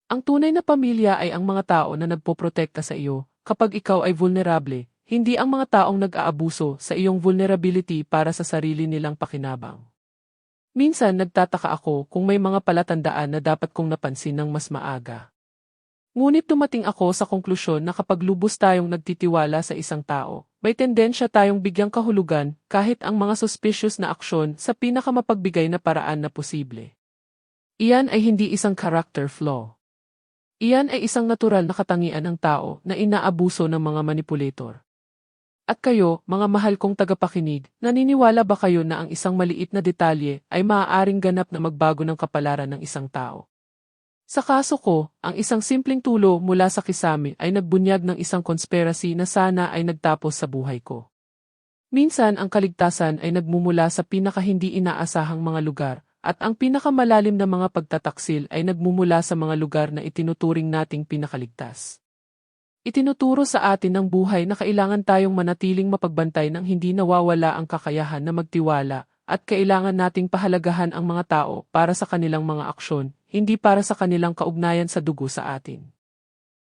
Ang tunay na pamilya ay ang mga tao na nagpoprotekta sa iyo kapag ikaw ay vulnerable, hindi ang mga taong nag-aabuso sa iyong vulnerability para sa sarili nilang pakinabang. Minsan nagtataka ako kung may mga palatandaan na dapat kong napansin ng mas maaga. Ngunit dumating ako sa konklusyon na kapag lubos tayong nagtitiwala sa isang tao, may tendensya tayong bigyang kahulugan kahit ang mga suspicious na aksyon sa pinakamapagbigay na paraan na posible. Iyan ay hindi isang character flaw. Iyan ay isang natural na katangian ng tao na inaabuso ng mga manipulator. At kayo, mga mahal kong tagapakinig, naniniwala ba kayo na ang isang maliit na detalye ay maaaring ganap na magbago ng kapalaran ng isang tao? Sa kaso ko, ang isang simpleng tulo mula sa kisame ay nagbunyag ng isang conspiracy na sana ay nagtapos sa buhay ko. Minsan ang kaligtasan ay nagmumula sa pinaka-hindi inaasahang mga lugar, at ang pinakamalalim na mga pagtataksil ay nagmumula sa mga lugar na itinuturing nating pinakaligtas. Itinuturo sa atin ng buhay na kailangan tayong manatiling mapagbantay nang hindi nawawala ang kakayahan na magtiwala at kailangan nating pahalagahan ang mga tao para sa kanilang mga aksyon, hindi para sa kanilang kaugnayan sa dugo sa atin.